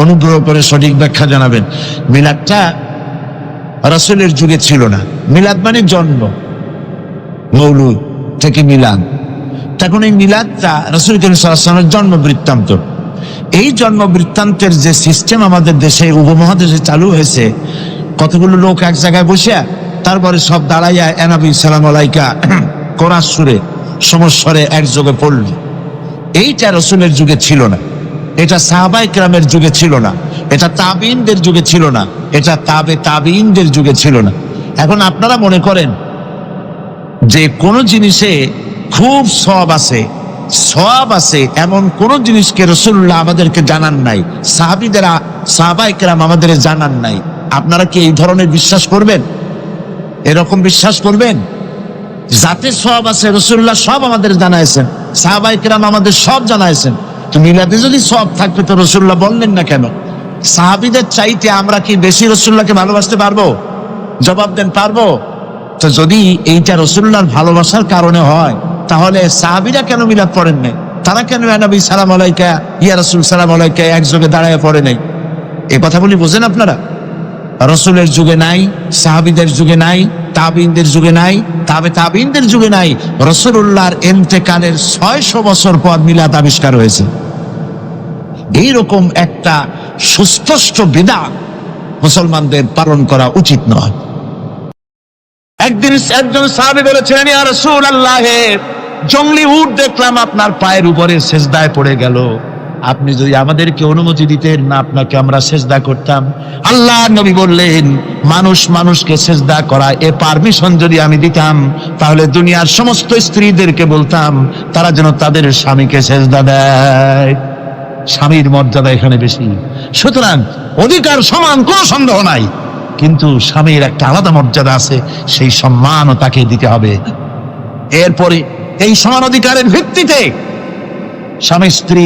অনুগ্রহ করে সঠিক ব্যাখ্যা জানাবেন। মিলাদটা রাসূলের যুগে ছিল না। মিলাদ মানে জন্ম, মৌলুদ থেকে মিলাদ। তখন এই মিলাদটা রাসূল করিম সাল্লাল্লাহু আলাইহি ওয়াসাল্লামের জন্ম বৃত্তান্ত। এই জন্ম বৃত্তান্তের যে সিস্টেম আমাদের দেশে উপমহাদেশে চালু হয়েছে, কতগুলো লোক এক জায়গায় বসে তারপরে সব দাঁড়াইয়া নবী সালাম আলাইকা কোরআন সুরে সমস্বরে একযোগে পড়ল, এইটা রাসূলের যুগে ছিল না। এটা সাহাবায়ে কেরামের যুগে ছিল না, এটা তাবিঈনদের যুগে ছিল না, এটা তাবিঈনদের যুগে ছিল না। এখন আপনারা মনে করেন যে কোন জিনিসে খুব সওয়াব আছে এমন কোন জিনিসকে রাসূলুল্লাহ আমাদেরকে জানান নাই, সাহাবায়ে কেরাম আমাদের জানান নাই। আপনারা কি এই ধরনের বিশ্বাস করবেন? এরকম বিশ্বাস করবেন? যাতে সওয়াব আছে রাসূলুল্লাহ সব আমাদের জানাইছেন, সাহাবায়ে কেরাম আমাদের সব জানাইছেন। তো মিলাদে যদি সওয়াব থাকবে তো রাসূলুল্লাহ বললেন না কেন? সাহাবীদের চাইতে আমরা কি বেশি রাসূলুল্লাহকে ভালোবাসতে পারবো? জবাব দেন, পারবো? তো যদি এইটা রাসূলুল্লাহর ভালোবাসার কারণে হয়, তাহলে সাহাবীরা কেন মিলাদ পড়েন নাই? তারা কেন নবী সালাম আলাইকা ইয়া রাসূল সালাম আলাইকা একযোগে দাঁড়ায় পড়ে নাই? এই কথা বলি বোঝেন আপনারা? রাসূলের যুগে নাই, সাহাবীদের যুগে নাই, তাবিঈনদের যুগে নাই, তাবিঈনদের যুগে নাই। রাসূলুল্লাহর ইন্তেকালের 600 বছর পর মিলাদ আবিষ্কার হয়েছে। এইরকম একটা সুস্পষ্ট বিদআত মুসলমানদের পালন করা উচিত নয়। একদিন একজন সাহাবী বলেছিলেন, ইয়া রাসূলুল্লাহ, জংলি উট দেখলাম আপনার পায়ের উপরে সেজদায় পড়ে গেল, আপনি যদি আমাদেরকে অনুমতি দিতেন না আপনাকে আমরা সেজদা করতাম। আল্লাহর নবী বললেন, মানুষকে সেজদা করা এ পারমিশন যদি আমি দিতাম, তাহলে দুনিয়ার সমস্ত স্ত্রীদেরকে বলতাম তারা যেন তাদের স্বামীকে সেজদা দেয়। স্বামীর মর্যাদা এখানে বেশি, সুতরাং অধিকার সমান, কোনো সন্দেহ নাই, কিন্তু স্বামীর একটা আলাদা মর্যাদা আছে, সেই সম্মানও তাকে দিতে হবে। এরপরে এই সমান অধিকারের ভিত্তিতে স্বামী স্ত্রী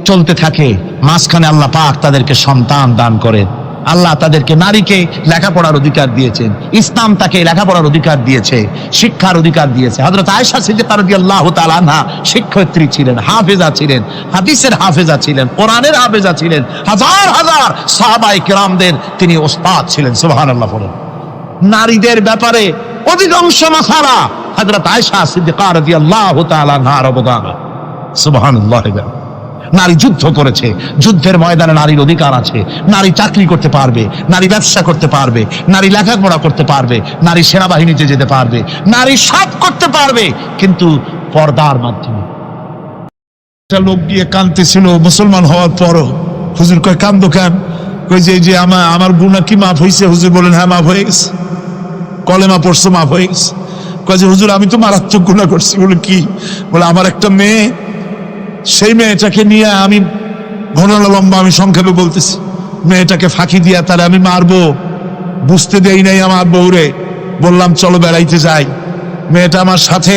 চলতে থাকে, মাঝখানে আল্লাহ পাক তাদেরকে সন্তান দান করেন। আল্লাহ তাদেরকে, নারীকে লেখাপড়ার অধিকার দিয়েছেন, ইসলাম তাকে লেখাপড়ার অধিকার দিয়েছে, শিক্ষার অধিকার দিয়েছে। হযরত আয়েশা সিদ্দিকা রাদিয়াল্লাহু তাআলা আনহা শিক্ষয়িত্রী ছিলেন, হাফেজা ছিলেন, হাদিসের হাফেজা ছিলেন, কোরআনের হাফেজা ছিলেন, হাজার হাজার সাহাবায়ে কেরামদের তিনি ওস্তাদ ছিলেন। সুবহানাল্লাহ বলেন। নারীদের ব্যাপারে অধিকাংশ মাসালা হযরত আয়েশা সিদ্দিকা রাদিয়াল্লাহু তাআলা আনহার অবদান। সুবহানাল্লাহ। নারী যুদ্ধ করেছে, যুদ্ধের ময়দানে নারীর অধিকার আছে। নারী চাকরি করতে পারবে, নারী ব্যবসা করতে পারবে, নারী লেখাপড়া করতে পারবে, নারী সেনাবাহিনীতে যেতে পারবে, নারী সব করতে পারবে, কিন্তু পর্দার মাধ্যমে। একটা লোক গিয়ে কাঁদতেছিল মুসলমান হওয়ার পরও। হুজুর কয়, কান্দো কেন? কই যে আমার গুনাহ কি মাফ হয়েছে? হুজুর বলেন, হ্যাঁ মাফ হয়ে গেছে, কলেমা পড়ছো, মাফ হয়ে গেছে। কয় যে হুজুর আমি তো মারাত্মক গুনাহ করছি। বলে কি? বলে আমার একটা মেয়ে, সেই মেয়েটাকে নিয়ে আমি, ঘটনা লম্বা, আমি সংক্ষেপে বলতেছি, মেয়েটাকে ফাঁকি দিয়া তারে আমি মারবো, বুঝতে দেই নাই আমার বউরে। বললাম চলো বেড়াইতে যাই, মেয়েটা আমার সাথে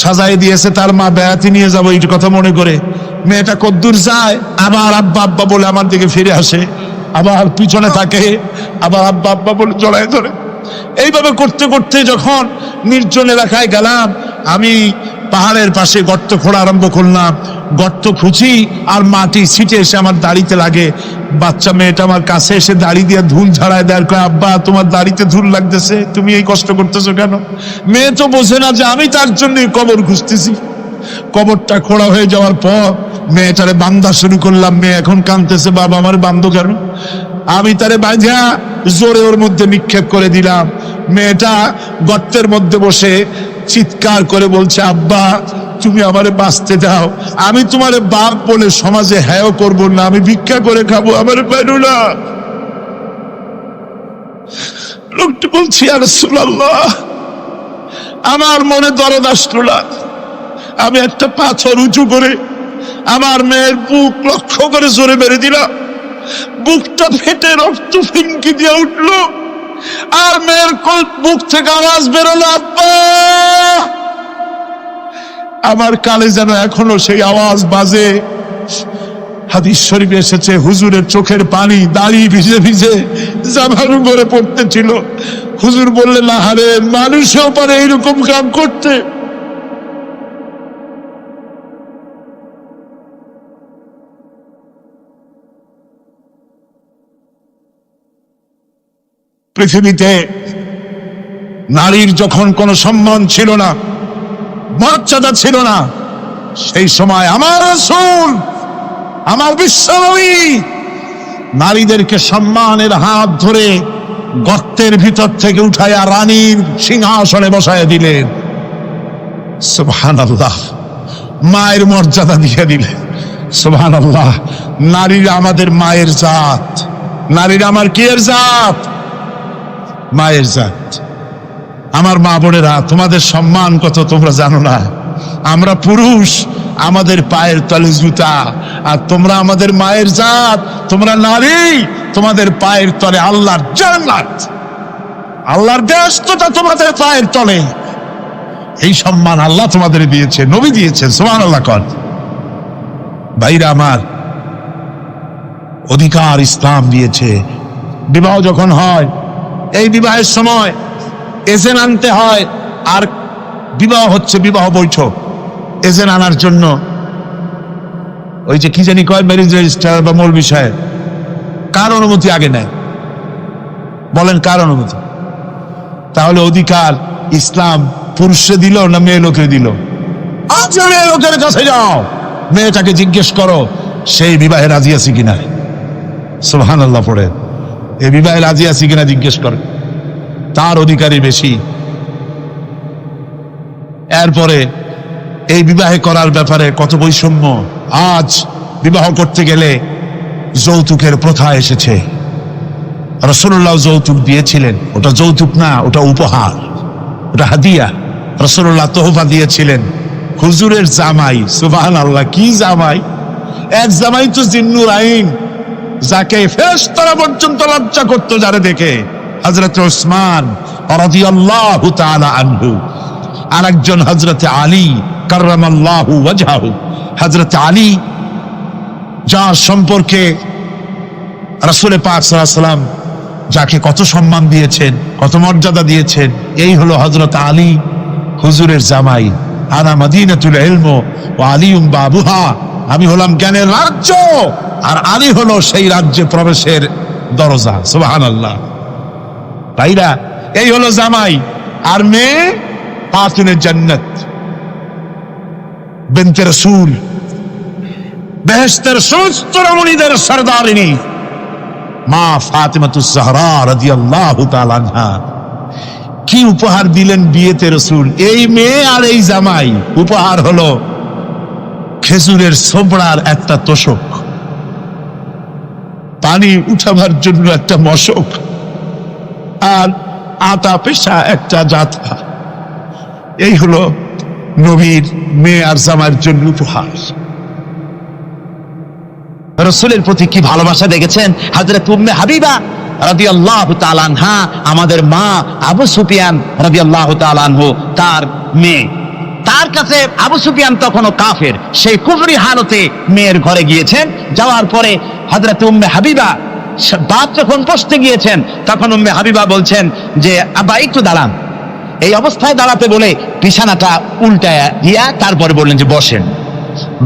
সাজাই দিয়েছে, তার মা বেড়াতে নিয়ে যাবো এই কথা মনে করে। মেয়েটা কদ্দূর যায়, আবার আব্বা আব্বা বলে আমার দিকে ফিরে আসে, আবার পিছনে থাকে, আবার আব্বা আব্বা বলে জড়ায় ধরে। এইভাবে করতে করতে যখন নির্জন এলাকায় গেলাম, আমি পাহাড়ের পাশে গর্ত খোঁড়া আরম্ভ করলাম। গর্ত খুঁজি আর মাটি ছিটে এসে আমার দাড়িতে লাগে। বাচ্চা মেয়েটা আমার কাছে এসে দাড়ি দিয়ে ধুল ঝাড়ায় দেয়, কয় আব্বা তোমার দাড়িতে ধুল লাগতেছে, তুমি এই কষ্ট করতেছো কেন? মেয়ে তো বোঝে না যে আমি তার জন্য কবর খুঁজতেছি। কবরটা খোঁড়া হয়ে যাওয়ার পর মেয়েটারে বান্ধা শুরু করলাম। মেয়ে এখন কাঁদতেছে, বাবা আমার বান্ধো কেন? আমি তারে বাঁধা জোরে ওর মধ্যে নিক্ষেপ করে দিলাম। মেয়েটা গর্তের মধ্যে বসে চিৎকার করে বলছে, আব্বা তুমি আমারে বাঁচতে দাও, আমি তোমারে বাপ বলে সমাজে হ্যাঁ করবো না, আমি ভিক্ষা করে খাবো, আমারে পাইলো না। লোকটি বলছি, ইয়া রাসূলুল্লাহ, আমার মনে দরদ আসলো না। আমি একটা পাথর উঁচু করে আমার মেয়ের বুক লক্ষ্য করে জোরে মেরে দিলাম। বুকটা ফেটে রক্ত ফিনকি দিয়ে উঠলো, আর মেয়ের বুক থেকে আওয়াজ বেরোলো, আব্বা। আমার কানে যেন এখনো সেই আওয়াজ বাজে। হাদিস শরীফে এসেছে, হুজুরের চোখের পানি দাড়ি ভিজে ভিজে জামার উপরে পড়তেছিল। হুজুর বললেন, আহারে, মানুষও পারে এইরকম কাম করতে। পৃথিবীতে নারীর যখন কোনো সম্মান ছিল না, মর্যাদা ছিল না, সেই সময় আমার রাসূল, আমার বিশ্বনবী নারীদেরকে সম্মানের হাত ধরে গর্তের ভিতর থেকে উঠাইয়া রানীর সিংহাসনে বসায় দিলেন। সুবহানাল্লাহ, মায়ের মর্যাদা দিয়ে দিলেন। সুবহানাল্লাহ, নারীরা আমাদের মায়ের জাত, নারীরা আমার কিয়ের জাত? মায়ের জাত। আমার মা বোনেরা, তোমাদের সম্মান কত তোমরা জানো না। আমরা পুরুষ, আমাদের পায়ের তলে জুতা, আর তোমরা আমাদের মায়ের জাত, তোমরা নারী, তোমাদের পায়ের তলে আল্লাহর জান্নাত, আল্লাহর ব্যস্ততা তোমাদের পায়ের তলে। এই সম্মান আল্লাহ তোমাদের দিয়েছে, নবী দিয়েছেন। সুবহানাল্লাহ কর। ভাইরা আমার, অধিকার ইসলাম দিয়েছে। বিবাহ যখন হয়, এই বিবাহের সময় এজেন্ট আনতে হয়। আর বিবাহ হচ্ছে বিবাহ বৈঠক, এজেন্ট আনার জন্য ওই যে কি জানি কয়, ম্যারেজ রেজিস্ট্রার বা মৌলবি সাহেব, কার অনুমতি আগে নেয়? বলেন কার অনুমতি? তাহলে অধিকার ইসলাম পুরুষে দিল না মেয়ে লোকে দিল? আজ মেয়ে লোকের কাছে যাও, মেয়েটাকে জিজ্ঞেস করো সেই বিবাহে রাজি আছে কিনা। সুবহানাল্লাহ পড়ে, এই বিবাহে রাজি আছে কিনা জিজ্ঞেস করো, তার অধিকারই বেশি। এরপরে এই বিবাহে করার ব্যাপারে কত বৈষম্য। আজ বিবাহ করতে গেলে যৌতুকের প্রথা এসেছে। রাসূলুল্লাহ যৌতুক দিয়েছিলেন, ওটা যৌতুক না, ওটা উপহার, ওটা হাদিয়া। রাসূলুল্লাহ তোহফা দিয়েছিলেন হুজুরের জামাই। সুবহানাল্লাহ, কি জামাই! এক জামাই তো জিন্নুর আইন, যাকে ফেরেশতারা পর্যন্ত লজ্জা করতো যারা দেখে, হযরত উসমান রাদিয়াল্লাহু তাআলা আনহু। আর একজন হযরত আলী কাররামাল্লাহু ওয়াজহাহু। হযরত আলী, যার সম্পর্কে রাসূল পাক সাল্লাল্লাহু আলাইহি ওয়াসাল্লাম যাকে কত সম্মান দিয়েছেন, কত মর্যাদা দিয়েছেন, এই হলো হযরত আলী হুজুরের জামাই। আনা মাদিনাতুল ইলম ওয়া আলিউম বাবুহা, আমি হলাম জ্ঞানের রাজ্য, আর আলী হলো সেই রাজ্যে প্রবেশের দরজা। সুবহানাল্লাহ। ভাইরা, এই হলো জামাই। আর মেয়ে খাতুনে জান্নাত, বিনতে রাসূল, বেহেশতের সমস্ত রমণীদের সরদারিনী মা ফাতিমাতুজ জাহরা রাদিয়াল্লাহু তাআলা আনহা। কি উপহার দিলেন বিয়েতে রাসূল! এই মেয়ে আর এই জামাই, উপহার হলো খেজুরের ছোবড়ার একটা তোশক, পানি উঠাবার জন্য একটা মশক, আর আতা পেশা একটা জাতা। এই হলো নবীর মেয়ে আর জামাইয়ের জন্য উপহার। রাসূলের প্রতি কি ভালোবাসা দেখেছেন হযরত উম্মে হাবিবা রাদিয়াল্লাহু তাআলা আনহা, আমাদের মা আবু সুফিয়ান রাদিয়াল্লাহু তাআলা আনহু, তার মেয়ে। তার কাছে আবু সুফিয়ান তখনও কাফের, সেই কুফরি হালতে মেয়ের ঘরে গিয়েছেন। যাওয়ার পরে হযরত উম্মে হাবিবা বাপ যখন বসতে গিয়েছেন, তখন উম্মে হাবিবা বলছেন যে আব্বা একটু দাঁড়ান। এই অবস্থায় দাঁড়াতে বলে বিছানাটা উল্টায়া দিয়া তারপরে বললেন যে বসেন।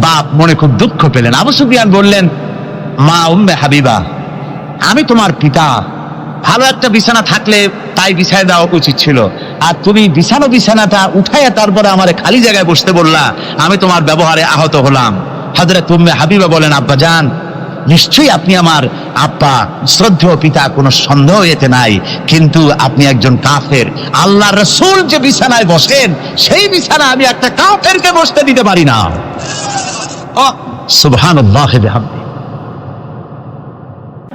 বাপ মনে খুব দুঃখ পেলেন। আবু সুফিয়ান বললেন, মা উম্মে হাবিবা, আমি তোমার পিতা, ভালো একটা বিছানা থাকলে তাই বিছায় দেওয়া উচিত ছিল, আর তুমি বিছানাটা উঠাইয়া তারপরে আমার খালি জায়গায় বসতে বললা, আমি তোমার ব্যবহারে আহত হলাম। হযরত উম্মে হাবিবা বলেন, আব্বা জান, নিশ্চয়ই আপনি আমার আব্বা, শ্রদ্ধেয় পিতা, কোনো সন্দেহ এতে নাই, কিন্তু আপনি একজন কাফের। আল্লাহর রাসূল যে বিছানায় বসেন, সেই বিছানা আমি একটা কাফেরকে বসতে দিতে পারি না। সুবহানাল্লাহ।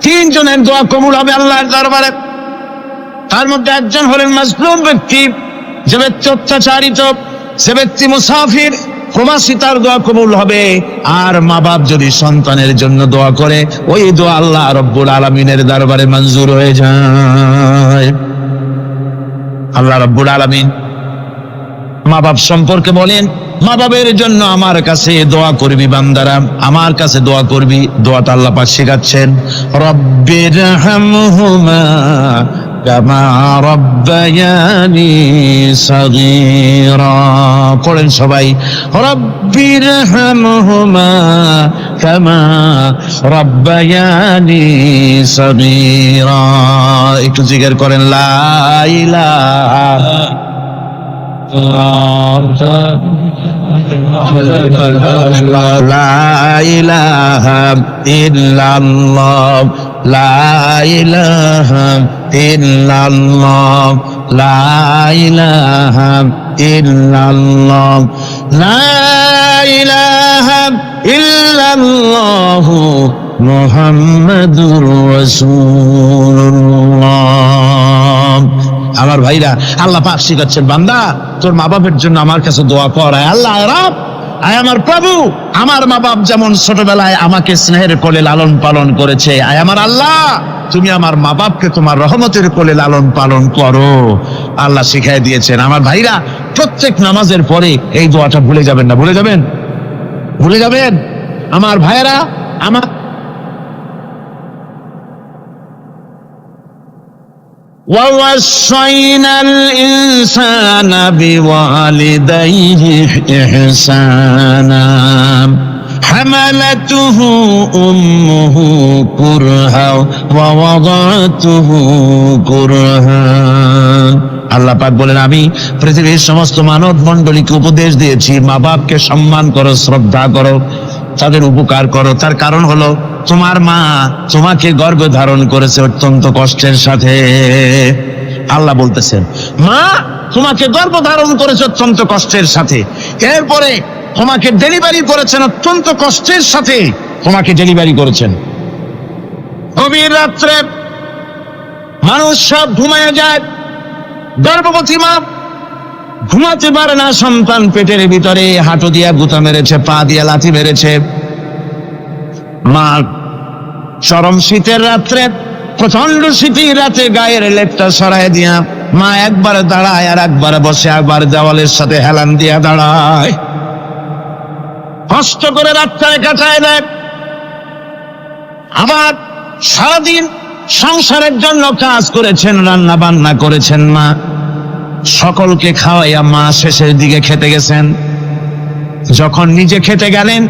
তিনজনের দোয়া কবুল হবে আল্লাহর দরবারে। তার মধ্যে একজন হলেন মাজলুম ব্যক্তি, যে ব্যক্তি অত্যাচারিত, সে ব্যক্তি মুসাফির, প্রবাসী, তার দোয়া কবুল হবে। আর মা বাপ যদি সন্তানের জন্য দোয়া করে, ওই দোয়া আল্লাহ রব্বুল আলামিনের দরবারে মঞ্জুর হয়ে যায়। আল্লাহ রব্বুল আলামিন মা বাপ সম্পর্কে বলেন, মা বাবের জন্য আমার কাছে দোয়া করবি বান্দারা, আমার কাছে দোয়া করবি। দোয়াটা আল্লাহ পাক শেখাচ্ছেন, রব্বিরহামহুমা কামা রব্বায়ানি সগীরা। পড়েন সবাই, রব্বিরহামহুমা কামা রব্বায়ানি সগীরা। একটু জিকির করেন, লা ইলাহা লা ইলাহা ইল্লাল্লাহ, লা ইলাহা ইল্লাল্লাহ, লা ইলাহা ইল্লাল্লাহ, লা ইলাহা ইল্লাল্লাহ মুহাম্মাদুর রাসূলুল্লাহ। আমার ভাইরা, আল্লাহ পাক শিখাচ্ছেন, বান্দা তোর মা বাপের জন্য আমার কাছে দোয়া কর। আল্লাহ রব, আয় আমার প্রভু, আমার মা বাপ যেমন ছোটবেলায় আমাকে স্নেহের কোলে লালন পালন করেছে, আয় আমার আল্লাহ তুমি আমার মা বাপকে তোমার রহমতের কোলে লালন পালন করো। আল্লাহ শিখাই দিয়েছেন। আমার ভাইরা, প্রত্যেক নামাজের পরে এই দোয়াটা ভুলে যাবেন না, ভুলে যাবেন, ভুলে যাবেন। আমার ভাইরা, আমার وَوَصَّيْنَا الْإِنسَانَ بِوَالِدَيْهِ إِحْسَانًا حَمَلَتْهُ أُمُّهُ كُرْهًا وَوَضَعَتْهُ كُرْهًا। আল্লাহ পাক বলেন, আমি পৃথিবীর সমস্ত মানব মণ্ডলীকে উপদেশ দিয়েছি, মা বাপকে সম্মান করো, শ্রদ্ধা করো, তাদের উপকার করো। তার কারণ হলো তোমার মা তোমাকে গর্ভে ধারণ করেছে অত্যন্ত কষ্টের সাথে। আল্লাহ বলতেছেন, মা তোমাকে গর্ভ ধারণ করেছে অত্যন্ত কষ্টের সাথে, এরপরে তোমাকে ডেলিভারি করেছেন অত্যন্ত কষ্টের সাথে, তোমাকে ডেলিভারি করেছেন। গভীর রাত্রে মানুষ সব ঘুমায় যায়, গর্ভবতী মা ঘুমাতে পারে না, সন্তান পেটের ভিতরে হাঁটু দিয়া গুঁতা মেরেছে, পা দিয়া লাথি মেরেছে। মা চরম শীতের রাত্রে, প্রচন্ড শীতের রাতে গায়ের লেপটা সরাই দিয়া মা একবারে দাঁড়ায় আর একবারে বসে, একবার দেওয়ালের সাথে হেলান দিয়া দাঁড়ায়, কষ্ট করে রাতটায় কাটায় দেয়। আবার সারাদিন সংসারের জন্য কাজ করেছেন, রান্না বান্না করেছেন মা, সকলকে খাওয়াইয়া মা শেষের দিকে খেতে গেছেন। যখন নিজে খেতে গেলেন,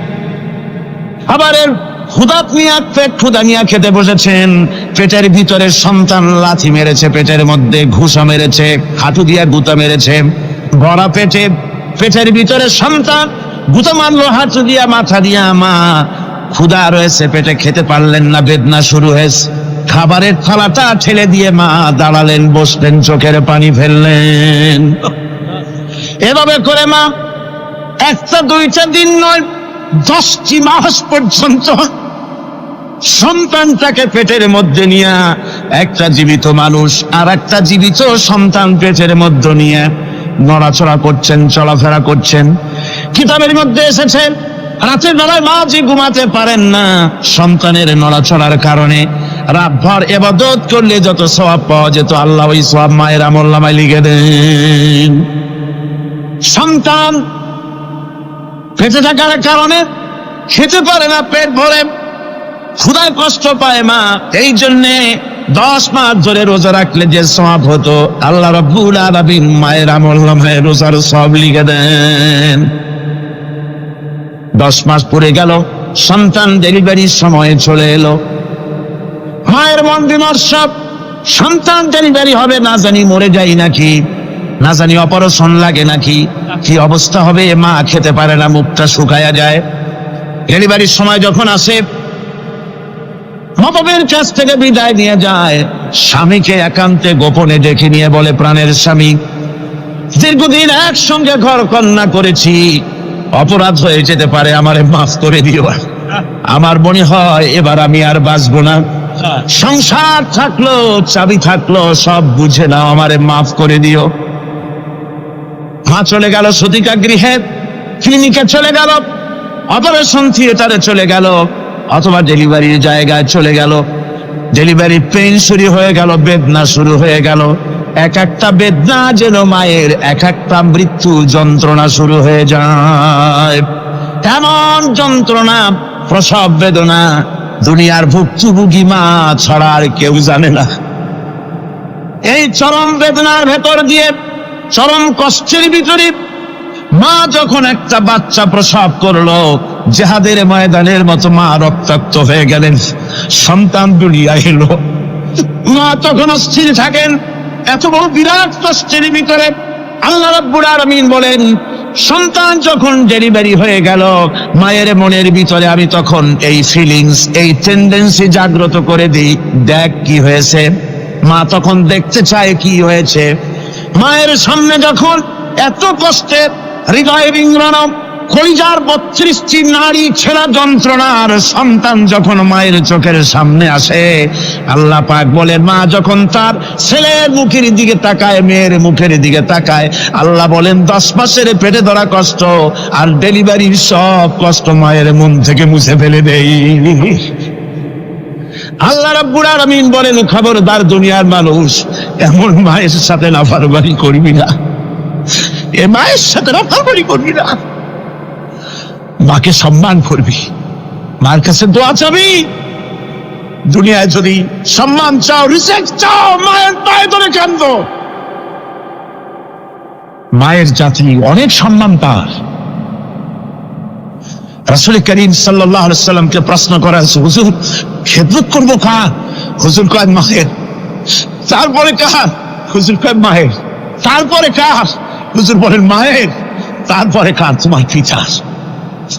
আবার ক্ষুধা নিয়ে খেতে বসেছেন, পেটের ভিতরে সন্তান লাথি মেরেছে, পেটের মধ্যে ঘুষা মেরেছে, হাঁটু দিয়া গুঁতা মেরেছে, ভরা পেটে, পেটের ভিতরে সন্তান গুঁতা মারলো হাঁটু দিয়া, মাথা দিয়া। মা ক্ষুধা রয়েছে, পেটে খেতে পারলেন না, বেদনা শুরু হয়েছে। খাবারের থালাটা ঠেলে দিয়ে মা দাঁড়ালেন, বসলেন, চোখের পানি ফেললেন। এভাবে করে মা একটা দুইটা দিন নয়, 10টি মাস পর্যন্ত সন্তানটাকে পেটের মধ্যে নিয়ে, একটা জীবিত মানুষ আর একটা জীবিত সন্তান পেটের মধ্যে নিয়ে নড়াচড়া করছেন, চলাফেরা করছেন। কিতাবের মধ্যে এসেছে, রাতের বেলায় মা যে ঘুমাতে পারেন না, সন্তানের নড়াচড়ার কারণে রাতভর ইবাদত করলে যত সওয়াব পাওয়া যেত, আল্লাহ ওই সওয়াব মায়ের আমলনামায় লিখে দেন। সন্তান পেটে থাকার কারণে খেতে পারে না, পেট ভরে ক্ষুধায় কষ্ট পায় মা, এই জন্যে 10 মাস ধরে রোজা রাখলে যে সওয়াব হতো, আল্লাহ রাব্বুল আলামিন মায়ের আমলনামায় রোজার সওয়াব লিখে দেন। 10 মাস পরে গেল, সন্তান ডেলিভারির সময় চলে এলো। মায়ের মন বিমর্ষ, সন্তান ডেলিভারি হবে, না জানি মরে যাই নাকি, না জানি অপারেশন লাগে নাকি, কি অবস্থা হবে। মা খেতে পারে না, মুখটা শুকায়া যায়। ডেলিভারির সময় যখন আসে, মাবাবের কাছ থেকে বিদায় নিয়ে যায়, স্বামীকে একান্তে গোপনে ডেকে নিয়ে বলে, প্রাণের স্বামী, দীর্ঘদিন একসঙ্গে ঘর কন্যা করেছি, অপরাধ হয়ে যেতে পারে, আমারে মাফ করে দিও। আমার মনে হয় এবার আমি আর বাঁচবো না। সংসার থাকলো, চাবি থাকলো, সব বুঝে নাও, আমারে মাফ করে দিও। মা চলে গেল সতিকা গৃহে, ক্লিনিকে চলে গেল, অপারেশন থিয়েটারে চলে গেল, অথবা ডেলিভারির জায়গায় চলে গেল। ডেলিভারি পেইন শুরু হয়ে গেল, বেদনা শুরু হয়ে গেল। এক একটা বেদনা যেন মায়ের এক একটা মৃত্যু যন্ত্রণা শুরু হয়ে যায়। এমন যন্ত্রণা, প্রসব বেদনা দুনিয়ার ভুক্তভোগী মা ছাড়া আর কেউ জানে না। এই চরম বেদনার ভেতর দিয়ে, চরম কষ্টের ভিতরে মা যখন একটা বাচ্চা প্রসব করলো, জিহাদের ময়দানের মতো মা রক্তাক্ত হয়ে গেলেন, সন্তান দুনিয়া এলো। মা তখন অস্থির থাকেন, এত বড় বিরাট কষ্টের ভিতরে। আল্লাহ রাব্বুল আলামিন বলেন, সন্তান যখন ডেলিভারি হয়ে গেল, মায়ের মনের ভিতরে আমি তখন এই ফিলিংস, এই টেন্ডেন্সি জাগ্রত করে দিই, দেখ কি হয়েছে। মা তখন দেখতে চায় কি হয়েছে। মায়ের সামনে যখন এত কষ্টে হৃদয় বিংড়ানো, কলিজার 32টি নাড়ি ছেঁড়া যন্ত্রণার সন্তান যখন মায়ের চোখের সামনে আসে, আল্লাহ পাক বলেন, মা যখন তার ছেলের মুখের দিকে তাকায়, মেয়ের মুখের দিকে তাকায়, আল্লাহ বলেন 10 মাসের পেটে ধরা কষ্ট আর ডেলিভারির সব কষ্ট মায়ের মন থেকে মুছে ফেলে দেই। আল্লাহ রাব্বুল আলামিন বলেন, খবরদার দুনিয়ার মানুষ, এমন মায়ের সাথে নাফরমানি করবি না, এ মায়ের সাথে নাফরমানি করবি না। মাকে সম্মান করবি, মার কাছে দোয়া চাবি। দুনিয়ায় যদি সম্মান চাও, রিসপেক্ট চাও, মায়ের পায়ে ধরে কাঁদো। মায়ের জাতি অনেক সম্মান তার। রাসূল করিম সাল্লাল্লাহু আলাইহি ওয়াসাল্লামকে প্রশ্ন করা হয়েছে, হুজুর খেদমত করবো কার? হুজুর কয় মায়ের। তারপরে কার? হুজুর কয় মায়ের। তারপরে কার? হুজুর বলেন মায়ের। তারপরে কার? তোমার পিতার।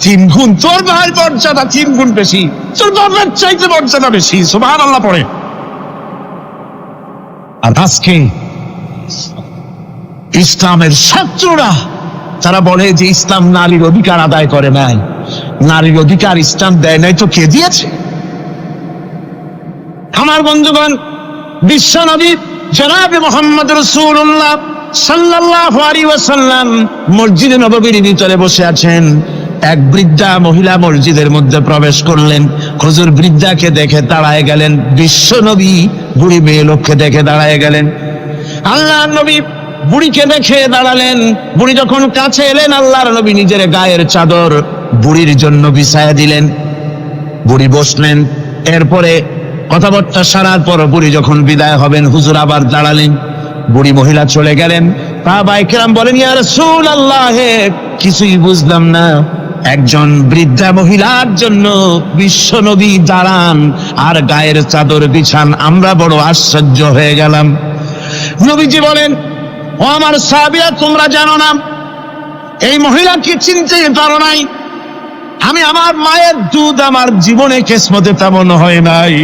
3 গুণ, তোর ভাইয়ের মর্যাদা 3 গুণ বেশি, তোর বাবার চাইতে মর্যাদা বেশি। সুবহানাল্লাহ পড়ে। আর আজকে ইসলামের শত্রুরা তারা বলে যে ইসলাম নারীর অধিকার আদায় করে নাই। নারীর অধিকার ইসলাম দেয় নাই তো কে দিয়েছে? আমার বন্ধুগণ, বিশ্বনবী জনাবে মুহাম্মদ রাসূলুল্লাহ সাল্লাল্লাহু আলাইহি ওয়াসাল্লাম মসজিদে নববীর ভিতরে বসে আছেন। এক বৃদ্ধা মহিলা মসজিদের মধ্যে প্রবেশ করলেন। হুজুর বৃদ্ধাকে দেখে দাঁড়ায় গেলেন, বিশ্বনবী বুড়ি মেয়ে লোককে দেখে দাঁড়ায় গেলেন। আল্লাহ নবী বুড়িকে দেখে দাঁড়ালেন। বুড়ি যখন কাছে এলেন, আল্লাহর নবী নিজের গায়ের চাদর বুড়ির জন্য বিছায়া দিলেন। বুড়ি বসলেন। এরপরে কথাবার্তা সারার পর বুড়ি যখন বিদায় হবেন, হুজুর আবার দাঁড়ালেন। বুড়ি মহিলা চলে গেলেন। সাহাবায়ে কেরাম বলেন, ইয়া রাসূলুল্লাহ, কিছুই বুঝলাম না, একজন বৃদ্ধা মহিলার জন্য বিশ্বনবী দাঁড়ান আর গায়ের চাদর বিছান, আমরা বড় আশ্চর্য হয়ে গেলাম। নবীজি বলেন, ও আমার সাহাবীরা, তোমরা জানো না, এই মহিলাকে চিনতে পারো নাই। আমি আমার মায়ের দুধ আমার জীবনে কিসমতে তেমন হয় নাই।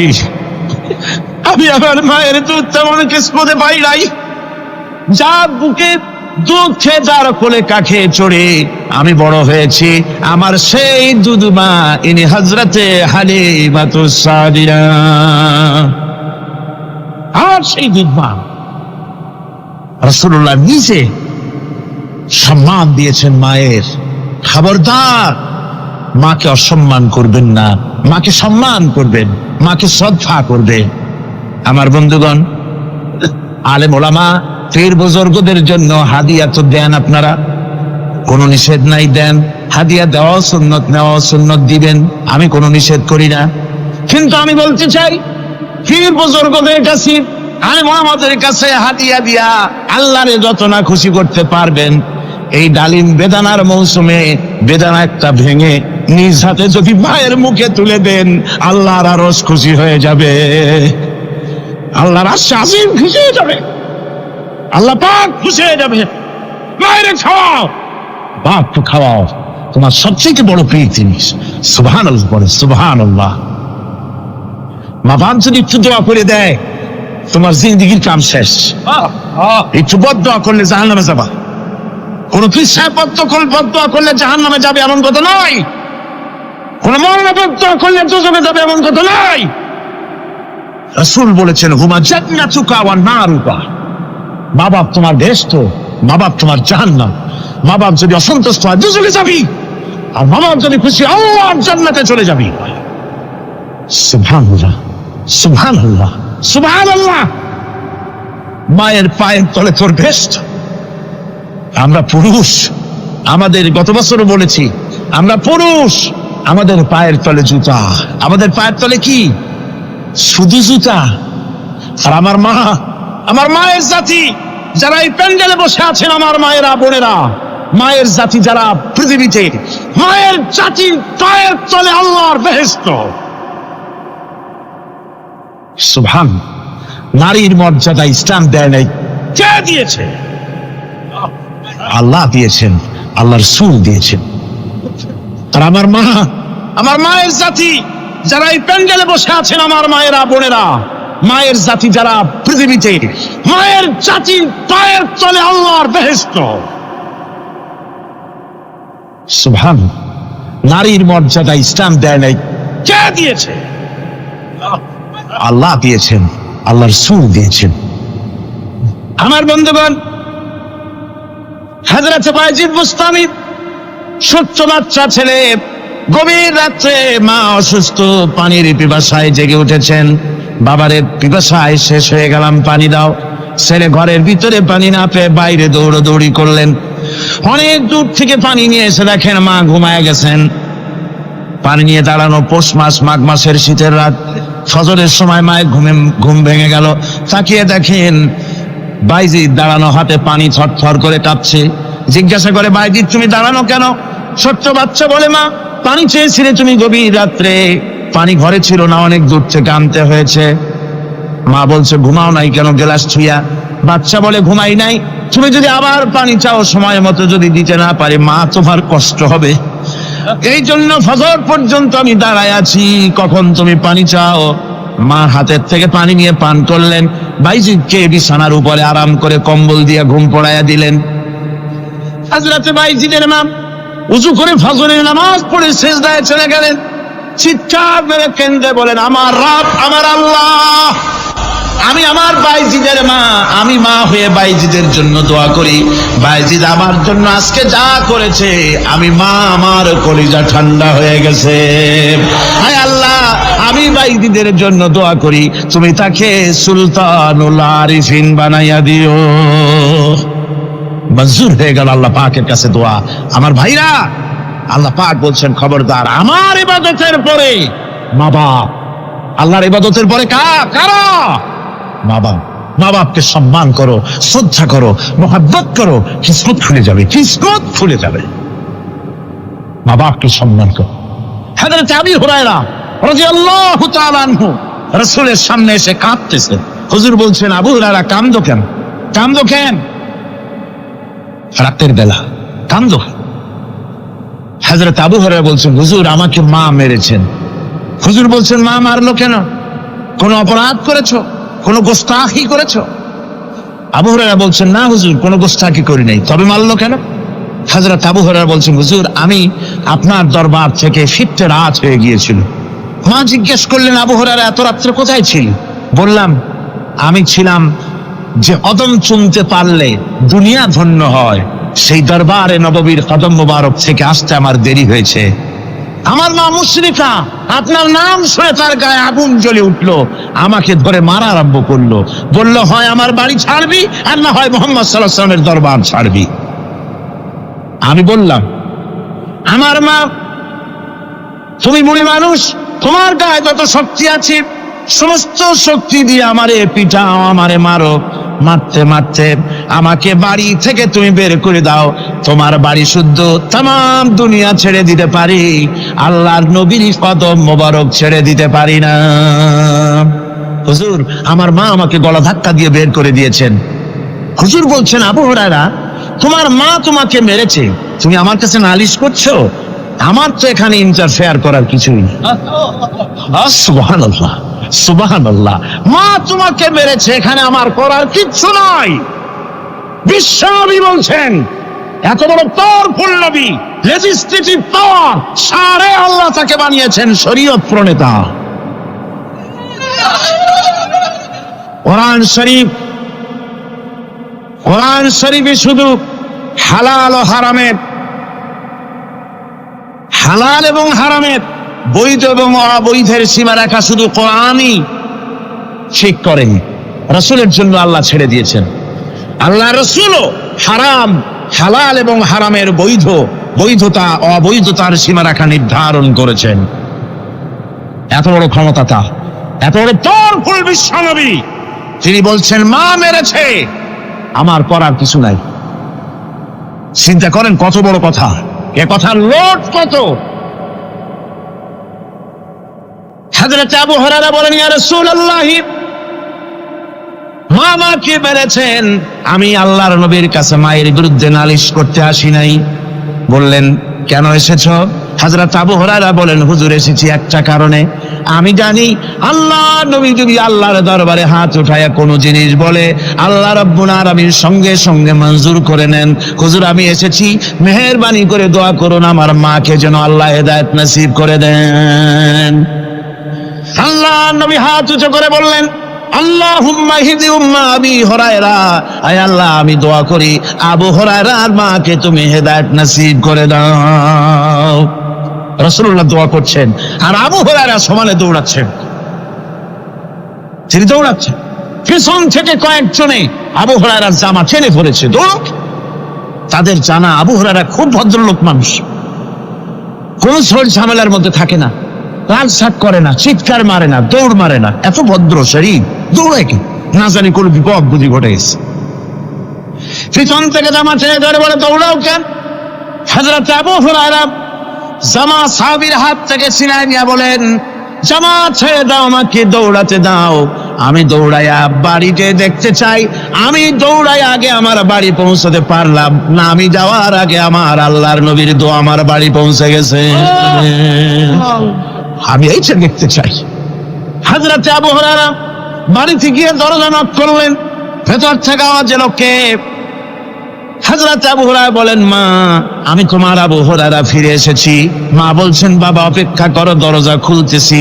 আমি আমার মায়ের দুধ তেমন কিসমতে পাই নাই। যার বুকে দুধ খেয়ে, যার কোলে কাখে চড়ে আমি বড় হয়েছি, আমার সেই দুধ মা ইনি হযরতে হালিমাতুস সাদিয়া। আর সেই দুধ মা রাসূলুল্লাহ নিজে সম্মান দিয়েছেন মায়ের। খবরদার মাকে অসম্মান করবেন না, মাকে সম্মান করবেন, মাকে শ্রদ্ধা করবেন। আমার বন্ধুগণ, আলেম ওলামা পীর বুজুর্গদের জন্য হাদিয়া তো দেন, আপনারা কোনো নিষেধ নাই, দেন। হাদিয়া দেওয়া সুন্নত, নেওয়া সুন্নত, দিবেন, আমি কোনো নিষেধ করি না। কিন্তু আমি বলতে চাই, পীর বুজুর্গদের কাছে, আলেম ওলামাদের কাছে হাদিয়া দিয়া আল্লাহরে যত না খুশি করতে পারবেন, এই ডালিম বেদানার মৌসুমে বেদানা একটা ভেঙে নিজ হাতে যদি মায়ের মুখে তুলে দেন, আল্লাহর আরশ খুশি হয়ে যাবে, আল্লাহর আরশ আজিম খুশি হয়ে যাবে, আল্লাহ পাক খুশি হয়ে যাবে। মায়ের খাওয়াও, বাপ খাওয়াও, তোমার সবচেয়ে বড় প্রিয় জিনিস। সুবহানাল্লাহ বলে, সুবহানাল্লাহ। মা বাপ যদি একটু দোয়া করে দেয়, তোমার জিন্দেগির কাম শেষ। একটু বদদোয়া করলে জাহান্নামে যাবা। কোন পীর সাহেব বদদোয়া করলে জাহান্নামে যাবে এমন কথা নয়। কোন মওলানা বদদোয়া করলে দোজখে যাবে এমন কথা নয়। রাসূল বলেছেন, হুমা জান্নাতুকা ওয়া নারুকা। মা বাপ তোমার বেহেশত, মা বাপ তোমার জাহান্নাম। মা বাপ যদি অসন্তুষ্ট হয়, দোজখে যাবি, আর মা বাপ যদি খুশি, আল্লাহর জান্নাতে চলে যাবি। সুবহানাল্লাহ, সুবহানাল্লাহ, সুবহানাল্লাহ। মায়ের পায়ের তলে তোর বেহেশত। আমরা পুরুষ, আমাদের গত বছরও বলেছি, আমরা পুরুষ, আমাদের পায়ের তলে জুতা। আমাদের পায়ের তলে কি? শুধু জুতা। আর আমার মা আমার মায়ের জাতি যারা এই প্যান্ডেলে বসে আছেন, আমার মায়েরা বোনেরা, মায়ের জাতি যারা পৃথিবীতে, মায়ের জাতি পায়ের তলে আল্লাহর বেহেশত। সুবহান। নারীর মর্যাদা ইসলাম দেয় নাই, কে দিয়েছে? আল্লাহ দিয়েছেন, আল্লাহর রাসূল দিয়েছেন। আর আমার মা, আমার মায়ের জাতি যারা এই প্যান্ডেলে বসে আছেন, আমার মায়েরা বোনেরা, মায়ের জাতি যারা পৃথিবীতে, মায়ের জাতি পায়ের তলে আল্লাহর বেহেশত। সুবহান। নারীর মর্যাদা ইসলাম দেয় নাই, কে দিয়েছে? আল্লাহ দিয়েছেন, আল্লাহর রাসূল দিয়েছেন। আমার বন্ধুগণ, হযরত বায়জিদ বুস্তামি, ছোট্ট বাচ্চা ছেলে, গভীর রাত্রে মা অসুস্থ, পানির পিপাসায় জেগে উঠেছেন। বাবারে পিপাসায় শেষ হয়ে গেলাম, পানি দাও। ছেলে ঘরের ভিতরে পানি না পেয়ে বাইরে দৌড়াদৌড়ি করলেন। অনেক দূর থেকে পানি নিয়ে এসে দেখেন মা ঘুমায় গেছেন। পানি নিয়ে দাঁড়ানো পৌষ মাস, মাঘ মাসের শীতের রাত, ফজরের সময় মায়ের ঘুম ভেঙে গেল। তাকিয়ে দেখেন বাইজিদ দাঁড়ানো, হাতে পানি থরথর করে কাঁপছে। জিজ্ঞাসা করে, বাইজিদ তুমি দাঁড়ানো কেন? ছোট্ট বাচ্চা বলে, মা পানি চেয়েছিলে তুমি গভীর রাত্রে, পানি ঘরে ছিল না, অনেক দূর থেকে আনতে হয়েছে। মা বলছে, ঘুমাও নাই কেন গ্লাস ছুঁয়া? বাচ্চা বলে, ঘুমাই নাই, তুমি যদি আবার পানি চাও সময় মতো যদি দিতে না পারি মা তোমার কষ্ট হবে, এই জন্য ফজর পর্যন্ত আমি দাঁড়ায় আছি, কখন তুমি পানি চাও। মা হাতের থেকে পানি নিয়ে পান করলেন। বাইজিদকে বিছানার উপরে আরাম করে কম্বল দিয়ে ঘুম পড়াইয়া দিলেন। হযরত বাইজিদের মা উযু করে ফজরের নামাজ পড়ে সিজদায় চলে গেলেন। চিৎকার মেরে কেঁদে বলেন, আমার রব, আমার আল্লাহ, আমি আমার বাইজিদের মা, আমি মা হয়ে বাইজিদের জন্য দোয়া করি। বাইজিদ আমার জন্য আজকে যা করেছে, আমি মা, আমার কলিজা ঠান্ডা হয়ে গেছে। হায় আল্লাহ, আমি বাইজিদের জন্য দোয়া করি, তুমি তাকে সুলতানুল আরিফিন বানাইয়া দিও। মঞ্জুর হয়ে গেল আল্লাহ পাকের কাছে দোয়া। আমার ভাইরা, আল্লাহ পাক বলছেন, খবরদার আমার ইবাদতের পরে মা বাপ, আল্লাহর ইবাদতের পরে কারা? মা বাপ। মা বাপকে সম্মান করো, শ্রদ্ধা করো, মোহাব্বত করো, কিসমত খুলে যাবে, কিসমত খুলে যাবে। মা বাপকে সম্মান করো। হযরত আবু হুরায়রা রাদিয়াল্লাহু তাআলা আনহু রাসূলের সামনে এসে কাঁদতেছে। হুজুর বলছেন, আবু হুরায়রা কান্দো কেন? কান্দো কেন? রাতের বেলা কান্দো। হযরত আবু হুরায়রা বলছেন, হুজুর আমাকে মা মেরেছেন। হুজুর বলছেন, মা মারলো কেন? কোন অপরাধ করেছো? কোন গোস্তাখি করেছো? আবু হুরায়রা বলছেন, না হুজুর, কোন গোস্তাখি করি নাই, তবে মারলো কেন? হযরত আবু হুরায়রা বলছেন, হুজুর আমি আপনার দরবার থেকে ফিরতে রাত হয়ে গিয়েছিল। মা জিজ্ঞেস করলেন, আবু হুরায়রা এত রাত্রে কোথায় ছিল? বললাম, আমি ছিলাম যে অদম চুনতে পারলে দুনিয়া ধন্য হয়, সেই দরবারে নববীর কদম মোবারক থেকে আসতে আমার দেরি হয়েছে। আমার মা মুশরিকা, আপনার নাম শুনে তার গায়ে আগুন জ্বলে উঠলো, আমাকে ধরে মারা আরম্ভ করলো। বলল, হয় আমার বাড়ি ছাড়বি, আর না হয় মুহাম্মদ সাল্লাল্লাহু আলাইহি ওয়াসাল্লামের দরবার ছাড়বি। আমি বললাম, আমার মা, তুমি বুড়ি মানুষ, তোমার গায়ে যত শক্তি আছে সমস্ত শক্তি দিয়ে আমারে পিটাও, আমারে মারো। মারতে মারতে আমাকে বাড়ি থেকে তুমি বের করে দাও। তোমার বাড়ি শুদ্ধ, তামাম দুনিয়া ছেড়ে দিতে পারি, আল্লাহর নবীর কদম মোবারক ছেড়ে দিতে পারি না। হুজুর আমার মা আমাকে গলা ধাক্কা দিয়ে বের করে দিয়েছেন। হুজুর বলছেন, আবু হুরায়রা তোমার মা তোমাকে মেরেছে, তুমি আমার কাছে নালিশ করছো? আমার তো এখানে ইন্টারফেয়ার করার কিছুই নেই। সুবহানাল্লাহ, সুবহানাল্লাহ, মা তোমাকে মেরেছে, এখানে আমার করার কিচ্ছু নাই। বিশ্বনবী বলছেন, এত বড় পাওয়ারফুল নবী, লেজিসলেটিভ পাওয়ার, সারে আল্লাহ তাকে বানিয়েছেন শরীয়ত প্রণেতা। কোরআন শরীফ, কোরআন শরীফে শুধু হালাল ও হারামের, হালাল এবং হারামের, বৈধ এবং অবৈধের সীমারেখা শুধু কোরআনই ঠিক করেন, রাসূলের জন্য আল্লাহ ছেড়ে দিয়েছেন। আল্লাহ রাসূলও হারাম, হালাল এবং হারামের বৈধতা অবৈধতার সীমারেখা নির্ধারণ করেছেন। এত বড় ক্ষমতা তার, এত বড় পাওয়ারফুল বিশ্বনবী, তিনি বলছেন মা মেরেছে, আমার করার কিছু নাই। চিন্তা করেন কত বড় কথা, এ কথার লোড কত। হযরত আবু হুরায়রা বলেন, ইয়া রাসূলুল্লাহ, মা আমাকে মেরেছেন, আমি আল্লাহর নবীর কাছে মায়ের বিরুদ্ধে নালিশ করতে আসি নাই। বললেন, কেন এসেছো? হযরত আবু হুরায়রা বলেন, হুজুর এসেছি একটা কারণে। আমি জানি আল্লাহ নবী যদি আল্লাহর দরবারে হাত উঠায়া কোনো জিনিস বলে, আল্লাহ রাব্বুল আলামিন সঙ্গে সঙ্গে মঞ্জুর করে নেন। হুজুর আমি এসেছি, মেহেরবানি করে দোয়া করুন আমার মাকে যেন আল্লাহ হেদায়েত নসিব করে দেন। আল্লাহ নবী হাত উঁচু করে বললেন, আল্লাহুম্মা হিদি উম্মা আবি হুরায়রা, আয় আল্লাহ আমি দোয়া করি আবু হুরায়রার মাকে তুমি হেদায়েত নসিব করে দাও। রাসূলুল্লাহ দোয়া করছেন আর আবু হুরায়রা সমানে দৌড়াচ্ছেন। তিনি দৌড়াচ্ছেন, পিছন থেকে কয়েকজনে আবু হুরায়রার জামা টেনে ধরেছে, দৌড়। তাদের জানা আবু হুরায়রা খুব ভদ্রলোক মানুষ, কোন ঝড় ঝামেলার মধ্যে থাকে না, রাগসাগ করে না, চিৎকার মারে না, দৌড় মারে না, এত ভদ্র শরীর, দৌড়ে কি না জানি কোন বিপদ বুঝি ঘটে গেছে। পিছন থেকে জামা টেনে ধরে বলে, দৌড়াও কেন? হযরত আবু হুরায়রা জামা সাহাবীর হাত থেকে ছিনায় নিয়ে বলেন, জামা ছেড়ে দাও, আমাকে দৌড়াতে দাও। আমি দৌড়াইয়া বাড়িতে দেখতে চাই, আমি দৌড়াই আগে আমার বাড়ি পৌঁছাতে পারলাম না, আমি যাওয়ার আগে আমার আল্লাহর নবীর দোয়া আমার বাড়ি পৌঁছে গেছে, আমি এইটা দেখতে চাই। হযরত আবু হুরায়রা বাড়িতে গিয়ে দরজা নক করলেন, ভেতর থেকে আওয়াজ এলো, কে? হযরত আবু হুরায়রা বলেন, মা আমি তোমার আবু হুরায়রা ফিরে এসেছি। মা বলছেন, বাবা অপেক্ষা করো, দরজা খুলতেছি।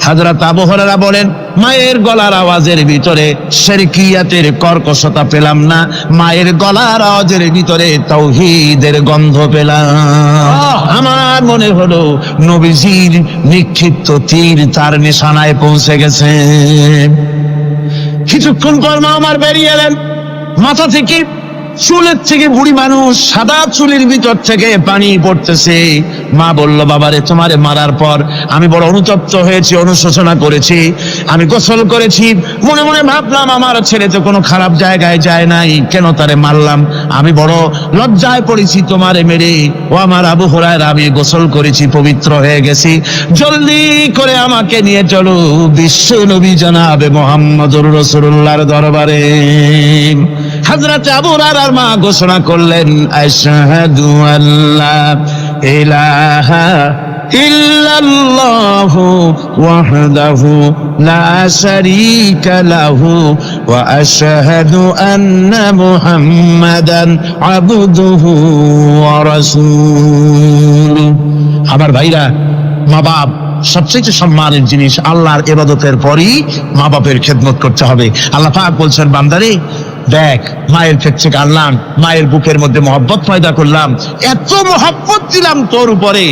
হযরত আবু হুরায়রা বলেন, মায়ের গলার আওয়াজের ভিতরে শিরকিয়াতের কর্কশতা পেলাম না, মায়ের গলার আওয়াজের ভিতরে তাওহীদের গন্ধ পেলাম। আমার মনে হলো নবীজির নিক্ষিপ্ত তীর তার নিশানায় পৌঁছে গেছে। কিছুক্ষণ পর মা আমার বেরিয়ে এলেন, মাথা থেকে চুলের থেকে বুড়ি মানুষ, সাদা চুলের ভিতর থেকে পানি পড়তেছে। মা বলল, বাবারে তোমারে মারার পর আমি বড় অনুতপ্ত হয়েছি, অনুশোচনা করেছি, আমি গোসল করেছি, মনে মনে ভাবলাম আমার ছেলে তো কোনো খারাপ জায়গায় যায় নাই, কেন তারে মারলাম? আমি বড় লজ্জায় পড়েছি তোমারে মেরে। ও আমার আবু হুরায়রা, আমি গোসল করেছি, পবিত্র হয়ে গেছি, জলদি করে আমাকে নিয়ে চলো বিশ্ব নবী জনাবে মুহাম্মদুর রাসূলুল্লাহর দরবারে। হযরত আবু হুরায়রার মা ঘোষণা করলেন, আশহাদু আল্লা ইলাহা ইল্লাল্লাহু ওয়াহদাহু লা শারীকা লাহু ওয়া আশহাদু আন্না মুহাম্মাদান আবদুহু ওয়া রাসূলুহু। আমার ভাইরা, মা বাপ সবচেয়ে সম্মানের জিনিস। আল্লাহর ইবাদতের পরই মা বাপের খেদমত করতে হবে। আল্লাহ পাক বলছেন, বান্দারে দেখ, মায়ের পেট থেকে আনলাম, মায়ের বুকের মধ্যে মহব্বত পয়দা করলাম, এত মহব্বত দিলাম তোর উপরে,